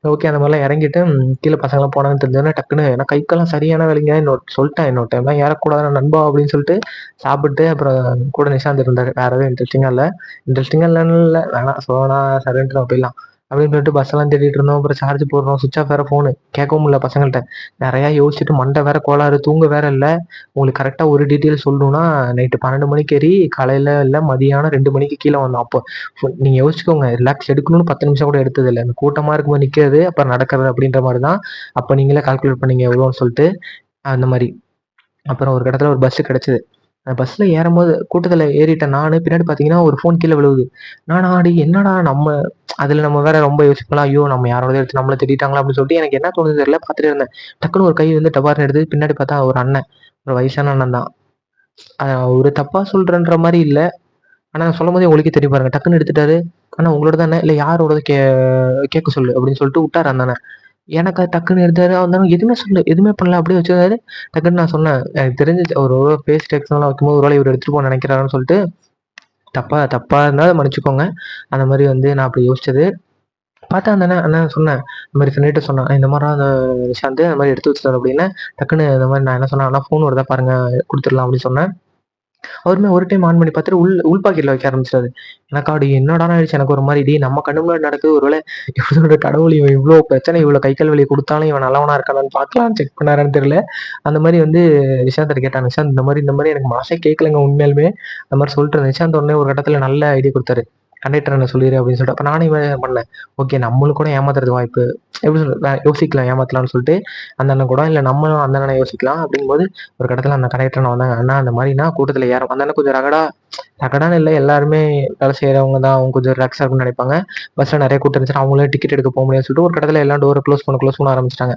ஓகே அந்த மாரிலாம் இறங்கிட்டு கீழ பசங்கலாம் போனாங்கன்னு தெரிஞ்சோனே டக்குனு ஏன்னா கை கால்லாம் சரியான வலிங்க. சொல்ட்டேன் இன்னொரு டைம்லாம் ஏறக்கூடாதுடா நண்பா அப்படின்னு சொல்லிட்டு சாப்பிட்டு அப்புறம் கூட நிஷாந்த் இருந்தாரு. வேற எதுவும் இன்ட்ரெஸ்டிங்கா இல்ல. இன்ட்ரெஸ்டிங்கா இல்லன்னு இல்ல. வேணாம் சோனா சரின்ட்டு நம்ம போயிடலாம். அப்படின்னு சொல்லிட்டு பஸ்ஸெல்லாம் தேடிட்டு இருந்தோம். அப்புறம் சார்ஜ் போடுறோம். சுவிட்ச் ஆஃப் வேற ஃபோனு. கேட்கவும் முடியல பசங்கள்ட்ட. நெறையா யோசிச்சுட்டு மண்டை வேற கோளாறு. தூங்க வேற இல்ல. உங்களுக்கு கரெக்ட்டா ஒரு டீட்டெயில் சொல்லணும்னா, நைட்டு 12 மணிக்கு ஏறி காலையில இல்ல மதியானம் 2 மணிக்கு கீழ வந்தோம். அப்போ நீங்க யோசிச்சுக்கோங்க. ரிலாக்ஸ் எடுக்கணும்னு 10 நிமிஷம் கூட எடுத்ததில்ல. இந்த கூட்டமா இருக்கும்போது நிக்கிறது, அப்புறம் நடக்கிறது அப்படின்ற மாரி தான். அப்ப நீங்களே கால்குலேட் பண்ணீங்க எவ்வளோன்னு சொல்லிட்டு. அந்த மாரி. அப்புறம் ஒரு கட்டத்துல ஒரு பஸ் கிடைச்சது. அந்த பஸ்ல ஏறும்போது கூட்டத்துல ஏறிட்டேன் நானு. பின்னாடி பார்த்தீங்கன்னா, ஒரு ஃபோன் கீழ விழுகுது. நானா டேய் என்னடா நம்ம அதுல நம்ம வேற ரொம்ப யோசிப்போம்ல. ஐயோ! நம்ம யாரோடதோ எடுத்து நம்மள திட்டிட்டாங்களா அப்படின்னு சொல்லிட்டு எனக்கு என்ன தோணுதுன்னு தெரியல. பார்த்துட்டே இருந்தேன். டக்குனு ஒரு கை வந்து டபார்ன்னு எடுத்து பின்னாடி பார்த்தா ஒரு அண்ணன். ஒரு வயசான அண்ணன் தான். அ அவரு தப்பா சொல்றேன்ற மாரி இல்ல. ஆனா சொல்லும்போதே உங்களுக்கே தெரியும் பாருங்க. டக்குன்னு எடுத்துட்டாரு. "அண்ணா உங்களோடது தானே? இல்ல யாரோடது கேட்க சொல்லு" அப்படின்னு சொல்லிட்டு விட்டாரு அந்த அண்ணன. எனக்கு அது டக்குன்னு எடுத்தாரு. அந்த அண்ணன் எதுவுமே சொல்லல. எதுவுமே பண்ணல. அப்படியே வச்சிருந்தாரு. டக்குன்னு நான் சொன்னேன். எனக்கு தெரிஞ்சுச்சு ஒரு வேள ஃபேஸ் டெக்ஸ்ட்லாம் வைக்கும்போது ஒரு வேள இவரு எடுத்துட்டு போக நினைக்கிறாருன்னு சொல்லிட்டு, தப்பா தப்பா இருந்தா மன்னிச்சுக்கோங்க. அந்த மாரி வந்து நான் அப்படி யோசிச்சது. பார்த்தா அந்த அண்ணன் அண்ணன் சொன்னேன். இந்த மாரி ஃப்ரெண்டுட்ட சொன்னேன். இந்த மாரிடா அந்த நிஷாந்த் இந்த மாரி எடுத்து வச்சுட்டாரு அப்படின்னேன். டக்குன்னு இந்த மாரி நான் என்ன சொன்னேன், "அண்ணா ஃபோன் வருதா பாருங்க குடுத்துடலாம்" அப்படின்னு சொன்னேன். அவருமே ஒரு டைம் ஆன் பண்ணி பார்த்துட்டு உள் பாக்கெட்ல வைக்க ஆரம்பிச்சுட்டாரு. எனக்கா அடி என்னடான்னு ஆயிடுச்சு. எனக்கு ஒரு மாரி டேய் நம்ம கண்ணு முன்னாடி நடக்குது. ஒரு வேள இவனோட கடவுள் இவன் இவ்ளோ பிரச்சனை, இவ்ளோ கை, கால் வலிய குடுத்தாலும் இவன் நல்லவனா இருக்கானான்னு பார்க்கலான்னு செக் பண்ணாரான்னு தெரியல. அந்த மாரி வந்து நிஷாந்த்ட்ட கேட்டான். நிஷாந்த் இந்த மாரி எனக்கு மனசே கேட்கலங்க உண்மையாலுமே. அந்த மாரி சொல்லிட்டு நிஷாந்த் உடனே ஒரு கட்டத்துல நல்ல ஐடியா குடுத்தாரு. கண்டக்டர் அண்ணன் சொல்லிரு அப்படின்னு சொல்லிட்டு. அப்ப நானும் இவன் பண்ணேன். ஓகே நம்மளும் கூட ஏமாத்துறதுக்கு வாய்ப்பு எப்படி சொல்றது? யோசிக்கலாம் ஏமாத்தலாம்னு சொல்லிட்டு, அந்த அண்ணன் கூட இல்ல நம்மளும் அந்த அண்ணன யோசிக்கலாம் அப்படிங்கும்போது, ஒரு கட்டத்துல அந்த கண்டக்டர் அண்ணன் வந்தாங்க. அண்ணா அந்த மாரிண்ணா கூட்டத்துல ஏறும் அந்த அண்ணன் கொஞ்சம் ரகடான்னு இல்ல எல்லாருமே வேலை செய்றவங்க தான். அவங்க கொஞ்சம் ரிலாக்ஸா இருக்கும்னு நெனைப்பாங்க. பஸ்ல நெறைய கூட்டம் இருந்துச்சுன்னா, அவங்களே டிக்கெட் எடுக்க போ முடியாதுன்னு சொல்லிட்டு, ஒரு கட்டத்துல எல்லாம் டோர க்ளோஸ் பண்ண ஆரம்பிச்சுட்டாங்க.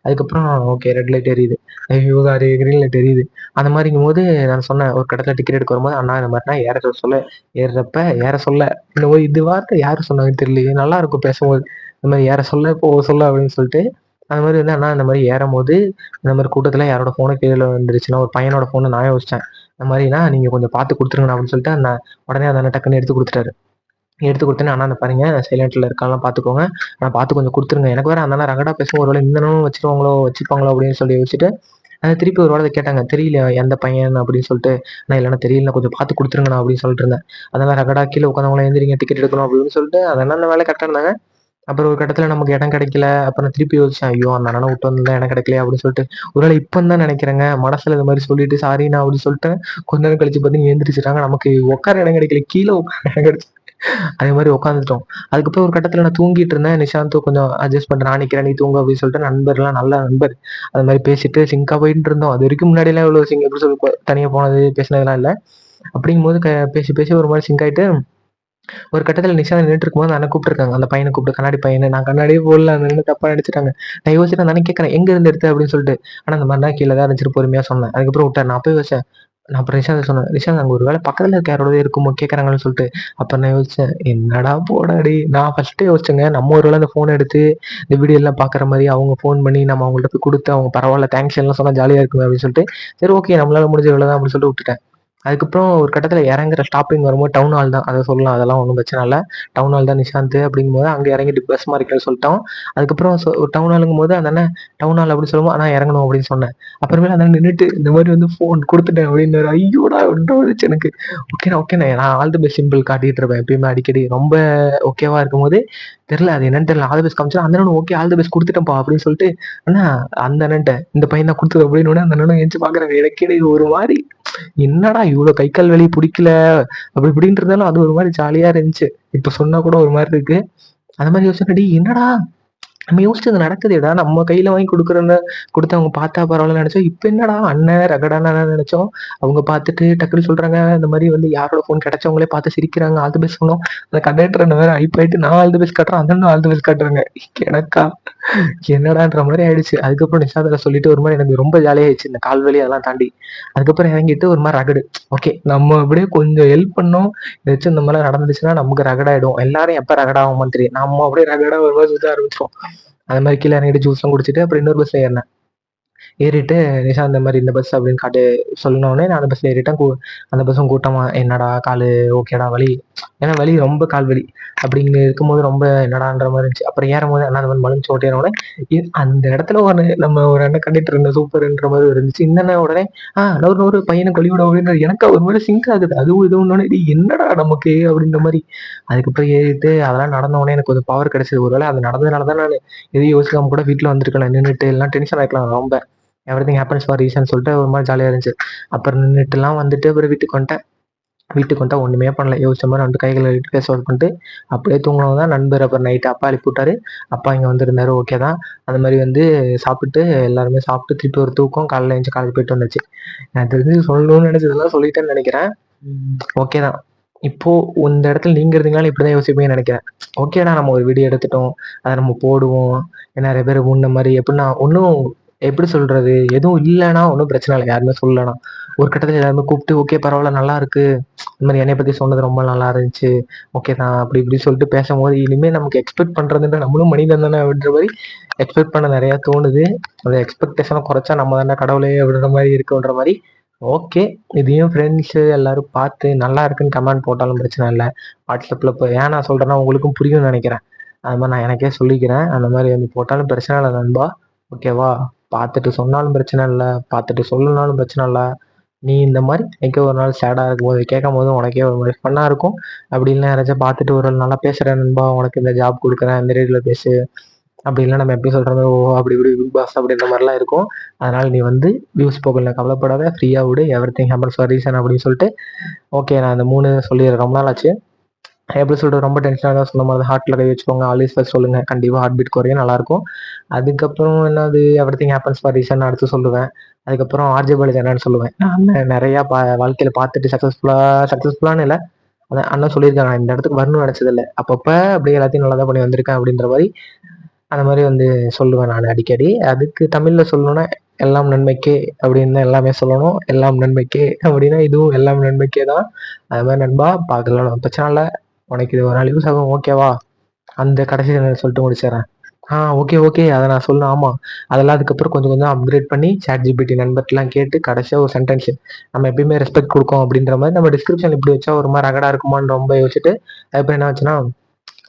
அதுக்கப்புறம் ஓகே ரெட் லைட் எரியுது. ஐயோ! சாரி கிரீன் லைட் எரியுது. அந்த மாரிங்கும்போது நான் சொன்னேன், ஒரு கட்டத்துல டிக்கெட் எடுக்க வரும்போது, "அண்ணா இந்த மாரிண்ணா ஏற சொல்ல" என்னவோ இது வார்த்தை யாரு சொன்னாங்கன்னு தெரியலையே! நல்லாருக்கும் பேசும்போது. இந்த மாரி "ஏற சொல்ல, போக சொல்ல" அப்படின்னு சொல்லிட்டு, அந்த மாரி வந்து அண்ணா இந்த மாரி ஏறம்போது, இந்த மாரி கூட்டத்துல யாரோட ஃபோனு கீழ விழுந்துருச்சுன்னா, ஒரு பையனோட ஃபோன்னு நான் யோசிச்சேன். இந்த மாரிண்ணா நீங்க கொஞ்சம் பார்த்து குடுத்துருங்கண்ணா அப்படின்னு சொல்லிட்டு, உடனே அந்த அண்ணன் டக்குன்னு எடுத்து குடுத்துட்டாரு. எடுத்து குடுத்தோனே, "அண்ணா இந்த பாருங்க சைலன்ட்ல இருக்கான்லாம் பார்த்துக்கோங்க. ஆனா பார்த்து கொஞ்சம் குடுத்துருங்க." எனக்கு வேற அந்த அண்ணன் ரகடா பேசவும் ஒரு வேளை இந்த அண்ணனும் வச்சுப்பாங்களோ அப்படின்னு சொல்லி யோசிச்சுட்டு, திருப்பி ஒரு வேள கேட்டாங்க. "தெரியல எந்த பையன்?" அப்படின்னு சொல்லிட்டு, "அண்ணா இல்லண்ணா தெரியலண்ணா கொஞ்சம் பார்த்து குடுத்துருங்கண்ணா" அப்படின்னு சொல்லிட்டு இருந்தேன். அதெல்லாம் ரகடா கீழ உட்கார்ந்தவங்கலாம் எந்திரிங்க டிக்கெட் எடுக்கணும் அப்படின்னு சொல்லிட்டு, அந்த அண்ணன் அந்த வேலை கரெக்ட்டா இருந்தாங்க. அப்புறம் ஒரு கட்டத்துல நமக்கு இடம் கிடைக்கல. அப்புறம் திருப்பி யோசிச்சேன். ஐயோ! அந்த அண்ணன விட்டு வந்திருந்தா இடம் கிடைக்கலையே அப்படின்னு சொல்லிட்டு, ஒருவேளை இப்பன்னு தான் நெனைக்கிறேங்க. மனசுல இந்த மாரி சொல்லிட்டு சாரிண்ணா அப்படின்னு சொல்லிட்டேன். கொஞ்ச நேரம் கழிச்சு பார்த்தீங்கன்னா எந்திரிச்சுட்டாங்க. நமக்கு உட்கார இடம் கிடைக்கல. கீழ உட்கார இடம் கிடைச்சுது. அதே மாரி உட்காந்துட்டோம். அதுக்கப்புறம் ஒரு கட்டத்துல நான் தூங்கிட்டு இருந்தேன். நிஷாந்தும் கொஞ்சம் அட்ஜஸ்ட் பண்றேன். நான் நிக்கிறேன், நீ தூங்கு அப்படின்னு சொல்லிட்டு நண்பர்லாம் நல்ல நண்பர். அது மாரி பேசிட்டு சிங்க்கா போயிட்டு இருந்தோம். அதுவரைக்கும் முன்னாடிலாம் இவ்வளோ எப்படி சொல்ல தனியா போனது, பேசினதுலாம் இல்ல. அப்படிங்கும்போது பேசி பேசி ஒரு மாரி சிங்க் ஆயிட்டு ஒரு கட்டத்துல நிஷா நின்னுட்டு இருக்கும்போது அந்த அண்ணன் கூப்பிட்டுருக்காங்க. அந்த பையன கூப்பிட்டு கண்ணாடி பையன்னு. நான் கண்ணாடியே போடல. அந்த அண்ணன் தப்பா நெனச்சுட்டாங்க. நான் யோசிச்சுட்டு அந்த அண்ணன் கேட்கறேன். எங்க இருந்து எடுத்த? அப்படின்னு சொல்லிட்டு. ஆனா இந்த மாரி தான் கீழ தான் இருந்துச்சுன்னு பொறுமையா சொன்னேன். அதுக்கப்புறம் விட்டாரு. நான் போய் யோசிச்சேன். நான் அப்புறம் நிஷாந்த் சொன்னேன். நிஷாந்த் அங்க ஒரு வேள பக்கத்துல இருக்க யாரோடதோ இருக்குமோ கேட்கறாங்கன்னு சொல்லிட்டு. அப்ப நான் யோசிச்சேன். என்னடா போடா டேய்! நான் ஃபர்ஸ்ட்டே யோசிச்சேங்க. நம்ம ஒரு வேள அந்த ஃபோன எடுத்து இந்த வீடியோலாம் பார்க்குற மாரி அவங்க ஃபோன் பண்ணி நம்ம அவங்கள்ட்ட போய் குடுத்து அவங்க பரவால்ல தேங்க்ஸ் எல்லாம் சொன்னா ஜாலியா இருக்குமே அப்படின்னு சொல்லிட்டு, சரி ஓகே நம்மளால முடிஞ்ச இவ்வளோ தான் அப்படின்னு சொல்லிட்டு விட்டுட்டேன். அதுக்கப்புறம் ஒரு கட்டத்துல இறங்குற ஸ்டாப்பிங் வரும்போது டவுன் ஹால் தான். அத சொல்லலாம். அதெல்லாம் ஒண்ணும் பிரச்சனை இல்ல. டவுன் ஹால் தான் நிஷாந்த் அப்படிங்கும்போது அங்க இறங்கிட்டு பஸ் மாறிக்கலாம்னு சொல்லிட்டோம். அதுக்கப்புறம் டவுன் ஹாலுங்கும்போது அந்த அண்ணன் டவுன் ஹால் அப்படின்னு சொல்லும்போது, "அண்ணா இறங்கணும்" அப்படின்னு சொன்னேன். அப்புறமேல் அந்த அண்ணன் நின்னுட்டு இந்த மாரி வந்து ஃபோன் குடுத்துட்டேன் அப்படின்னாரு. ஐயோடா! அப்படின்னு தோணுச்சு எனக்கு. ஓகேண்ணா, ஓகேண்ணா. நான் ஆல் தி பெஸ்ட் சிம்பிள் காட்டிட்டு இருப்பேன் எப்பயுமே அடிக்கடி. ரொம்ப ஓகேவா இருக்கும்போது, தெரியல அது என்னன்னு தெரியல. ஆல் தி பெஸ்ட் காமிச்சா அந்த அண்ணனும் ஓகே ஆல் தி பெஸ்ட் குடுத்துட்டேன்ப்பா அப்படின்னு சொல்லிட்டு, அண்ணா அந்த அண்ணன்ட்ட இந்த பையன் தான் குடுத்தது அப்படின்னோனே அந்த அண்ணனும் எந்திச்சு பார்க்குறாங்க. எனக்கே ஒரு மாரி என்னடா இவ்ளோ கை, கால் வலி புடிக்கல, அப்படி இப்படின்னு இருந்தாலும் அது ஒரு மாரி ஜாலியா இருந்துச்சு. இப்ப சொன்னா கூட ஒரு மாரி இருக்கு. அந்த மாரி யோசிச்சேன். டேய் என்னடா நம்ம யோசிச்சது நடக்குதேடா! நம்ம கையில வாங்கி குடுக்குறோன்னு குடுத்து அவங்க பார்த்தா பரவாயில்லன்னு நெனச்சோம். இப்ப என்னடா அண்ணன் ரகடான அண்ணன்னு நெனச்சோம். அவங்க பார்த்துட்டு டக்குனு சொல்றாங்க, இந்த மாரி வந்து யாரோட ஃபோன் கிடைச்சவங்களே பார்த்து சிரிக்கிறாங்க. ஆல் தி பெஸ்ட் சொன்னோம். அந்த கண்டக்டர் அண்ணன் வேற ஹைப் ஆயிட்டு நான் ஆல் தி பெஸ்ட் காட்டுறேன். அந்த அண்ணனும் ஆல் தி பெஸ்ட் காட்டுறாங்க. எனக்கா என்னடான்ற மாரி ஆயிடுச்சு. அதுக்கப்புறம் நிஷாந்திட்ட சொல்லிட்டு ஒரு மாரி எனக்கு ரொம்ப ஜாலியாயிருச்சு. இந்த கால் வலி அதெல்லாம் தாண்டி. அதுக்கப்புறம் இறங்கிட்டு ஒரு மாரி ரகடு. ஓகே நம்ம அப்படியே கொஞ்சம் ஹெல்ப் பண்ணோம். ஏதாச்சும் இந்த மாரிலாம் நடந்துச்சுன்னா நமக்கு ரகடாயிடும். எல்லாரும் எப்ப ரகடாவோமான்னு தெரியும். நம்ம அப்படியே ரகடா ஒரு மாரி சுத்த ஆரம்பிச்சுருவோம். அது மாரி கீழ இறங்கிட்டு ஜூஸ்லாம் குடிச்சுட்டு அப்புறம் இன்னொரு பஸ்ல ஏறுனேன். ஏறிட்டு நிஷா இந்த மாதிரி இந்த பஸ் அப்படின்னு காட்டு சொன்னோடனே நான் அந்த பஸ்ல ஏறிட்டேன். அந்த பஸ்ஸும் கூட்டமா என்னடா காலு ஓகேடா வலி, ஏன்னா வலி ரொம்ப கால் வலி அப்படிங்க இருக்கும்போது ரொம்ப என்னடான்ற மாதிரி இருந்துச்சு. அப்புறம் ஏறும்போது அண்ணா அந்த மாதிரி மலிச்சு ஓட்டினோடனே அந்த இடத்துல நம்ம ஒரு அண்ணன் கண்டிட்டு இருந்த சூப்பர்ன்ற மாதிரி இருந்துச்சு. இந்த உடனே நூறு நூறு பையனை கழிவிட அப்படின்னு எனக்கு ஒரு மாதிரி சிங்க் ஆகுது. அதுவும் இது ஒன்னொன்னு இது என்னடா நமக்கு அப்படின்ற மாதிரி. அதுக்கப்புறம் ஏறிட்டு அதெல்லாம் நடந்த உடனே எனக்கு கொஞ்சம் பவர் கிடைச்சது. ஒருவேளை அது நடந்ததுனால தான் நான் எதையும் யோசிக்காம கூட வீட்டில் வந்திருக்கலாம், நின்றுட்டு எல்லாம் டென்ஷன் ஆகிக்கலாம் ரொம்ப. எவ்ரிதிங் ஹேப்பன்ஸ் ஃபார் ரீசன் சொல்லிட்டு ஒரு மாதிரி ஜாலியாக இருந்துச்சு. அப்புறம் நின்றுட்டுலாம் வந்துட்டு அப்புறம் வீட்டுக்கு வந்துட்டேன். வீட்டுக்கு வந்துட்டா ஒன்றுமே பண்ணல, யோசிச்ச மாதிரி வந்து கைகளை கழுவிட்டு ஃபேஸ் வாஷ் பண்ணிட்டு அப்படியே தூங்கினவங்க தான் நண்பர். அப்புறம் நைட்டு அப்பா எழுப்பி விட்டாரு. அப்பா இங்கே வந்திருந்தாரு, ஓகே தான். அந்த மாதிரி வந்து சாப்பிட்டு எல்லாருமே சாப்பிட்டு திருப்பி ஒரு தூக்கம், காலையில் எழுந்துச்சு காலேஜ் போயிட்டு வந்துச்சு. எனக்கு தெரிஞ்சு சொல்லணும்னு நினைச்சதெல்லாம் சொல்லிட்டேன்னு நினைக்கிறேன். ஓகே தான். இப்போ இந்த இடத்துல நீங்க இருந்தீங்கனாலும் இப்படிதான் யோசிப்பீங்கன்னு நினைக்கிறேன். ஓகேடா நம்ம ஒரு வீடியோ எடுத்துட்டோம், அதை நம்ம போடுவோம். நிறைய பேர் முன்ன மாதிரி எப்படின்னா ஒன்றும் எப்படி சொல்றது, எதுவும் இல்லைன்னா ஒன்றும் பிரச்சனை இல்லை, யாருமே சொல்லலைன்னா. ஒரு கட்டத்தில் எல்லாருமே கூப்பிட்டு ஓகே பரவாயில்ல நல்லா இருக்கு, இந்த மாதிரி என்னை பத்தி சொன்னது ரொம்ப நல்லா இருந்துச்சு, ஓகே தான் அப்படி இப்படி சொல்லிட்டு பேசும்போது இனிமேல் நமக்கு எக்ஸ்பெக்ட் பண்றதுன்ற நம்மளும் மனிதன் தானே அப்படின்ற மாதிரி எக்ஸ்பெக்ட் பண்ண நிறைய தோணுது. அந்த எக்ஸ்பெக்டேஷனை குறைச்சா நம்ம தானே கடவுளே அப்படின்ற மாதிரி இருக்குன்ற மாதிரி. ஓகே, இதையும் ஃப்ரெண்ட்ஸு எல்லாரும் பார்த்து நல்லா இருக்குன்னு கமெண்ட் போட்டாலும் பிரச்சனை இல்லை. வாட்ஸ்அப்பில் இப்போ ஏன் நான் சொல்கிறேன்னா உங்களுக்கும் புரியும்னு நினைக்கிறேன். அது மாதிரி நான் எனக்கே சொல்லிக்கிறேன். அந்த மாதிரி வந்து போட்டாலும் பிரச்சனை இல்லை நண்பா, ஓகேவா? பார்த்துட்டு சொன்னாலும் பிரச்சனை இல்லை, பார்த்துட்டு சொல்லனாலும் பிரச்சனை இல்லை. நீ இந்த மாதிரி எனக்கே ஒரு நாள் சேடாக இருக்கும்போது கேட்கும் போது உனக்கே ஒரு மாதிரி ஃபன்னாக இருக்கும். அப்படி இல்லை யாராச்சும் பார்த்துட்டு ஒரு நாள் நல்லா பேசுகிறேன் நண்பா, உனக்கு இந்த ஜாப் கொடுக்குறேன் இந்த ரேடியோவில் பேசு அப்படி இல்லை நம்ம எப்படி சொல்கிறது, ஓ அப்படி இப்படி பிக் பாஸ் அப்படின்ற மாதிரிலாம் இருக்கும். அதனால் நீ வந்து வியூஸ் போகல கவலைப்படாத, ஃப்ரீயாக விடு, எவ்ரிதிங் ஹேப்பன்ஸ் ஃபார் ரீசன் அப்படின்னு சொல்லிட்டு. ஓகே நான் அந்த 3 சொல்லிடுறேன், ரொம்ப நாள் ஆச்சு. எப்படி சொல்கிறது, ரொம்ப டென்ஷனாக தான் சொன்ன மாதிரி ஹார்ட்டில் கை வச்சுக்கோங்க, ஆல்வேஸ் ஃபர்ஸ்ட் சொல்லுங்கள், கண்டிப்பாக ஹார்ட் பீட் குறையும், நல்லாயிருக்கும். அதுக்கப்புறம் என்னது எவ்ரிதிங் ஹேப்பன்ஸ் ஃபார் ரீசன் அடுத்து சொல்லுவேன். அதுக்கப்புறம் ஆர்ஜே பாலாஜி என்னன்னு சொல்லுவேன். நான் நிறையா வாழ்க்கையில் பார்த்துட்டு சக்ஸஸ்ஃபுல்லான இல்லை, அதான் அண்ணன் சொல்லியிருக்காங்க, நான் இந்த இடத்துக்கு வரணும்னு நினச்சதில்லை, அப்பப்போ அப்படியே எல்லாத்தையும் நல்லா தான் பண்ணி வந்திருக்கேன் அப்படின்ற மாதிரி அந்த மாதிரி வந்து சொல்லுவேன் நான் அடிக்கடி. அதுக்கு தமிழில் சொல்லணும்னா எல்லாம் நன்மைக்கே அப்படின்னு தான் எல்லாமே சொல்லணும். எல்லாம் நன்மைக்கே அப்படின்னா இதுவும் எல்லாம் நன்மைக்கே தான். அது மாதிரி நண்பா பார்க்கலாம், பிரச்சனை இல்லை. உனக்கு இது ஒரு நாள் யூஸ் ஆகும், ஓகேவா? அந்த கடைசி சொல்லிட்டு முடிச்சிடறேன். ஓகே ஓகே அதை நான் சொல்லணும். ஆமாம், அதெல்லாம் அதுக்கப்புறம் கொஞ்சம் கொஞ்சம் அப்கிரேட் பண்ணி சாட் ஜிபிடி நண்பர்லாம் கேட்டு கடைசியாக ஒரு சென்டென்ஸ் நம்ம எப்பயுமே ரெஸ்பெக்ட் கொடுக்கோம் அப்படின்ற மாதிரி நம்ம டிஸ்கிரிப்ஷன் இப்படி வச்சா ஒரு மாதிரி ரகடாக இருக்குமான்னு ரொம்ப யோசிச்சுட்டு அதுக்கப்புறம் என்ன ஆச்சுன்னா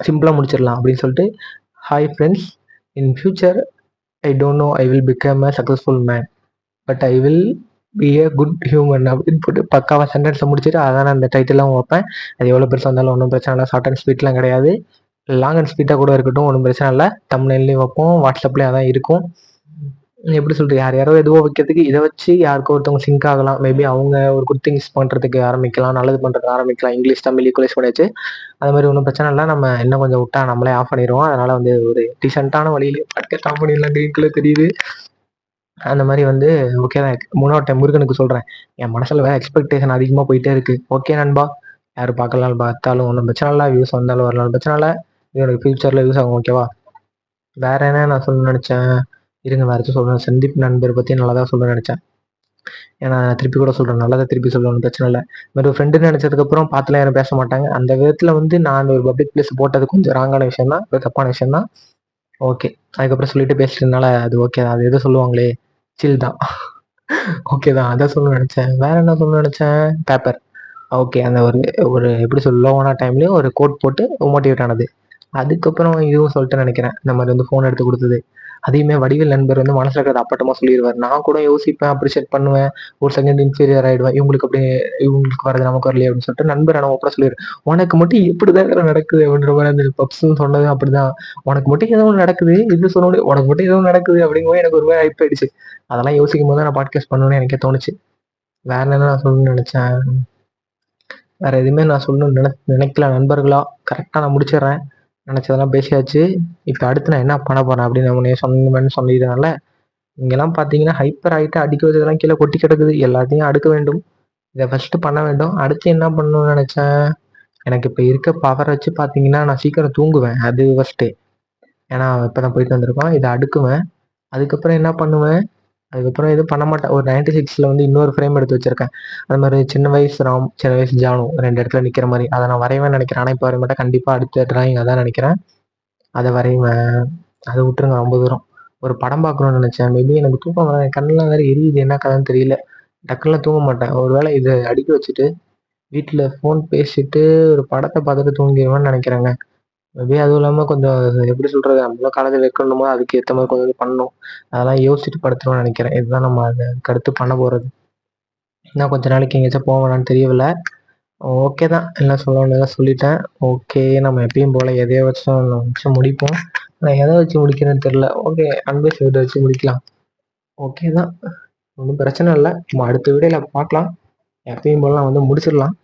சிம்பிளாக முடிச்சிடலாம் அப்படின்னு சொல்லிட்டு, hi friends, in future I don't know I will become a successful man, but I will B A good human அப்படின்னு போட்டு பக்காவாக சென்டென்ஸை முடிச்சுட்டு அதான் அந்த டைட்டிலாம் வைப்பேன். அது எவ்வளோ பெருசாக இருந்தாலும் ஒன்றும் பிரச்சனை இல்லை, ஷார்ட் அண்ட் ஸ்வீட்லாம் கிடையாது, லாங் அண்ட் ஸ்வீட்டாக கூட இருக்கட்டும், ஒன்றும் பிரச்சனை இல்லை. தம்ப்நெயில்லையும் வைப்போம், வாட்ஸ்அப்லேயும் அதான் இருக்கும். எப்படி சொல்கிறது, யார் யாரோ எதுவோ வைக்கிறதுக்கு இதை வச்சு யாருக்கோ ஒருத்தவங்க சிங்க் ஆகலாம், மேபி அவங்க ஒரு குட் திங்ஸ் பண்ணுறதுக்கு ஆரம்பிக்கலாம், நல்லது பண்ணுறதுக்கு ஆரம்பிக்கலாம், இங்கிலீஷ் தமிழ் ஈக்குவலைஸ் பண்ணியாச்சு. அது மாதிரி ஒன்றும் பிரச்சனை இல்லை, நம்ம இன்னும் கொஞ்சம் விட்டா நம்மளே ஆஃப் பண்ணிடுவோம். அதனால் வந்து ஒரு டீசெண்டான வழியிலே பாட்காஸ்ட் ஆஃப் பண்ணிடலாம், கிரீன்குள்ளே தெரியுது. அந்த மாதிரி வந்து ஓகே தான். 3வது டைம் முருகனுக்கு சொல்கிறேன், என் மனசில் வேறு எக்ஸ்பெக்டேஷன் அதிகமாக போயிட்டே இருக்குது. ஓகே நண்பா, யார் பார்க்கலாம் பார்த்தாலும் ஒன்றும் பிரச்சனை இல்லை, வியூஸ் வந்தாலும் வரலாம் பிரச்சனை இல்லை, இது எனக்கு ஃபியூச்சரில் யூஸ் ஆகும், ஓகேவா? வேற என்ன நான் சொல்ல நினச்சேன், இருங்க வேறு ஏதாச்சும் சொல்கிறேன். சந்தீப் நண்பர் பற்றி நல்லா தான் சொல்ல நினச்சேன். ஏன்னா திருப்பி கூட சொல்கிறேன், நல்லா தான் திருப்பி சொல்லணும், பிரச்சனை இல்லை. இந்த மாதிரி ஒரு ஃப்ரெண்டுன்னு நினச்சதுக்கப்புறம் பார்த்துலாம் யாரும் பேச மாட்டாங்க. அந்த விதத்தில் வந்து நான் அந்த ஒரு பப்ளிக் பிளேஸ் போட்டது கொஞ்சம் ராங்கான விஷயம் தான், ஒரு தப்பான விஷயம் தான். ஓகே, அதுக்கப்புறம் சொல்லிட்டு பேசிட்டதுனால அது ஓகே தான். அது எதோ சொல்லுவாங்களே, சில் தான். ஓகே தான், அதான் சொல்ல நினச்சேன். வேற என்ன சொல்ல நினச்சேன், பேப்பர். ஓகே, அந்த ஒரு ஒரு எப்படி சொல்ல லோவான டைம்லேயும் ஒரு கோட் போட்டு மோட்டிவேட் ஆனது. அதுக்கப்புறம் இதுவும் சொல்லிட்டு நினைக்கிறேன், இந்த மாதிரி வந்து ஃபோன் எடுத்து கொடுத்தது. அதையுமே வடிவேல் நண்பர் வந்து மனசில் இருக்கிறத அப்பட்டமாக சொல்லிடுவார். நான் கூட யோசிப்பேன், அப்ரிஷியேட் பண்ணுவேன், ஒரு செகண்ட் இன்ஃபீரியர் ஆகிடுவேன், இவங்களுக்கு அப்படி இவங்களுக்கு வரது நமக்கு வரலையே அப்படின்னு சொல்லிட்டு நண்பர் ஆனால் கூட சொல்லிடுவேன், உனக்கு மட்டும் எப்படி தான் நடக்குது அப்படின்ற மாதிரி. அந்த பப்ஸுன்னு சொன்னது அப்படிதான், உனக்கு மட்டும் ஏதோ ஒன்று நடக்குது, இது சொன்ன உனக்கு மட்டும் ஏதோ நடக்குது அப்படிங்கும்போது எனக்கு ஒரு மாதிரி ஹைப் ஆயிடுச்சு. அதெல்லாம் யோசிக்கும் போது நான் பாட்காஸ்ட் பண்ணணும்னு எனக்கே தோணுச்சு. வேற என்ன நான் சொல்லணும்னு நினைச்சேன், வேற எதுவுமே நான் சொல்லணும்னு நினைக்கல நண்பர்களா. கரெக்டாக நான் முடிச்சிடுறேன், நினச்சதெல்லாம் பேசியாச்சு. இப்போ அடுத்து நான் என்ன பண்ண போறேன் அப்படின்னு உடனே சொன்னேன்னு சொல்லிடுறேன்ல. இங்கெல்லாம் பார்த்தீங்கன்னா ஹைப்பர் ஆகிட்டு அடிக்க வச்சதெல்லாம் கீழே கொட்டி கிடக்குது, எல்லாத்தையும் அடுக்க வேண்டும். இதை ஃபர்ஸ்ட் பண்ண வேண்டும். அடுத்து என்ன பண்ணணும்னு நினைச்சேன், எனக்கு இப்போ இருக்க பவர் வச்சு பார்த்தீங்கன்னா நான் சீக்கிரம் தூங்குவேன், அது ஃபர்ஸ்ட்டு. ஏன்னா இப்போ தான் போயிட்டு வந்திருக்கோம், இதை அடுக்குவேன். அதுக்கப்புறம் என்ன பண்ணுவேன், அதுக்கப்புறம் எதுவும் பண்ண மாட்டேன். ஒரு 96ல் வந்து இன்னொரு ஃப்ரேம் எடுத்து வச்சிருக்கேன். அது மாதிரி சின்ன வயசு ராம், சின்ன வயசு ஜானு 2 இடத்துல நிற்கிற மாதிரி, அதை நான் வரைவேன் நினைக்கிறேன். ஆனால் இப்போ வரைய மாட்டேன், கண்டிப்பாக அடுத்த டிராயிங் அதான் நினைக்கிறேன், அதை வரைவேன். அதை விட்டுருங்க ரொம்ப தூரம். ஒரு படம் பார்க்கணும்னு நினச்சேன். மேபி எனக்கு தூக்கம் வர என் கண்ணெல்லாம் வேற எரியுது. என்ன கதைன்னு தெரியல. டக்குனுலாம் தூங்க மாட்டேன். ஒரு வேளை இத அடுக்கி வச்சுட்டு, வீட்ல ஃபோன் பேசிட்டு, ஒரு படத்த பார்த்துட்டு தூங்கிருவேன்னு நெனைக்கிறேங்க. மேபி அதுவும் இல்லாம கொஞ்சம் எப்படி சொல்றது? நம்மளும் காலேஜ்ல வைக்கணுமோ அதுக்கு ஏத்த மாரி கொஞ்சம் இது பண்ணணும். அதெல்லாம் யோசிச்சுட்டு படுத்துருவேன்னு நெனைக்கிறேன். இதுதான் நம்ம அதுக்கு அடுத்து பண்ண போறது. இன்னும் கொஞ்ச நாளைக்கு எங்கேயாச்சும் போவேனான்னு தெரியவில்ல. ஓகே தான். எல்லாம் சொல்ல வேண்டியதா சொல்லிட்டேன். ஓகே. நம்ம எப்பயும் போல எதையோ வச்சு முடிப்போம். நான் எத வச்சு முடிக்கிறேன்னு தெரியல. ஓகே. அன்பு செல்வத்த வச்சு முடிக்கலாம். ஓகே தான். ஒண்ணும் பிரச்சனை இல்ல. நம்ம அடுத்த வீடியோல பார்க்கலாம். எப்பயும் போல நான் வந்து முடிச்சிடலாம்.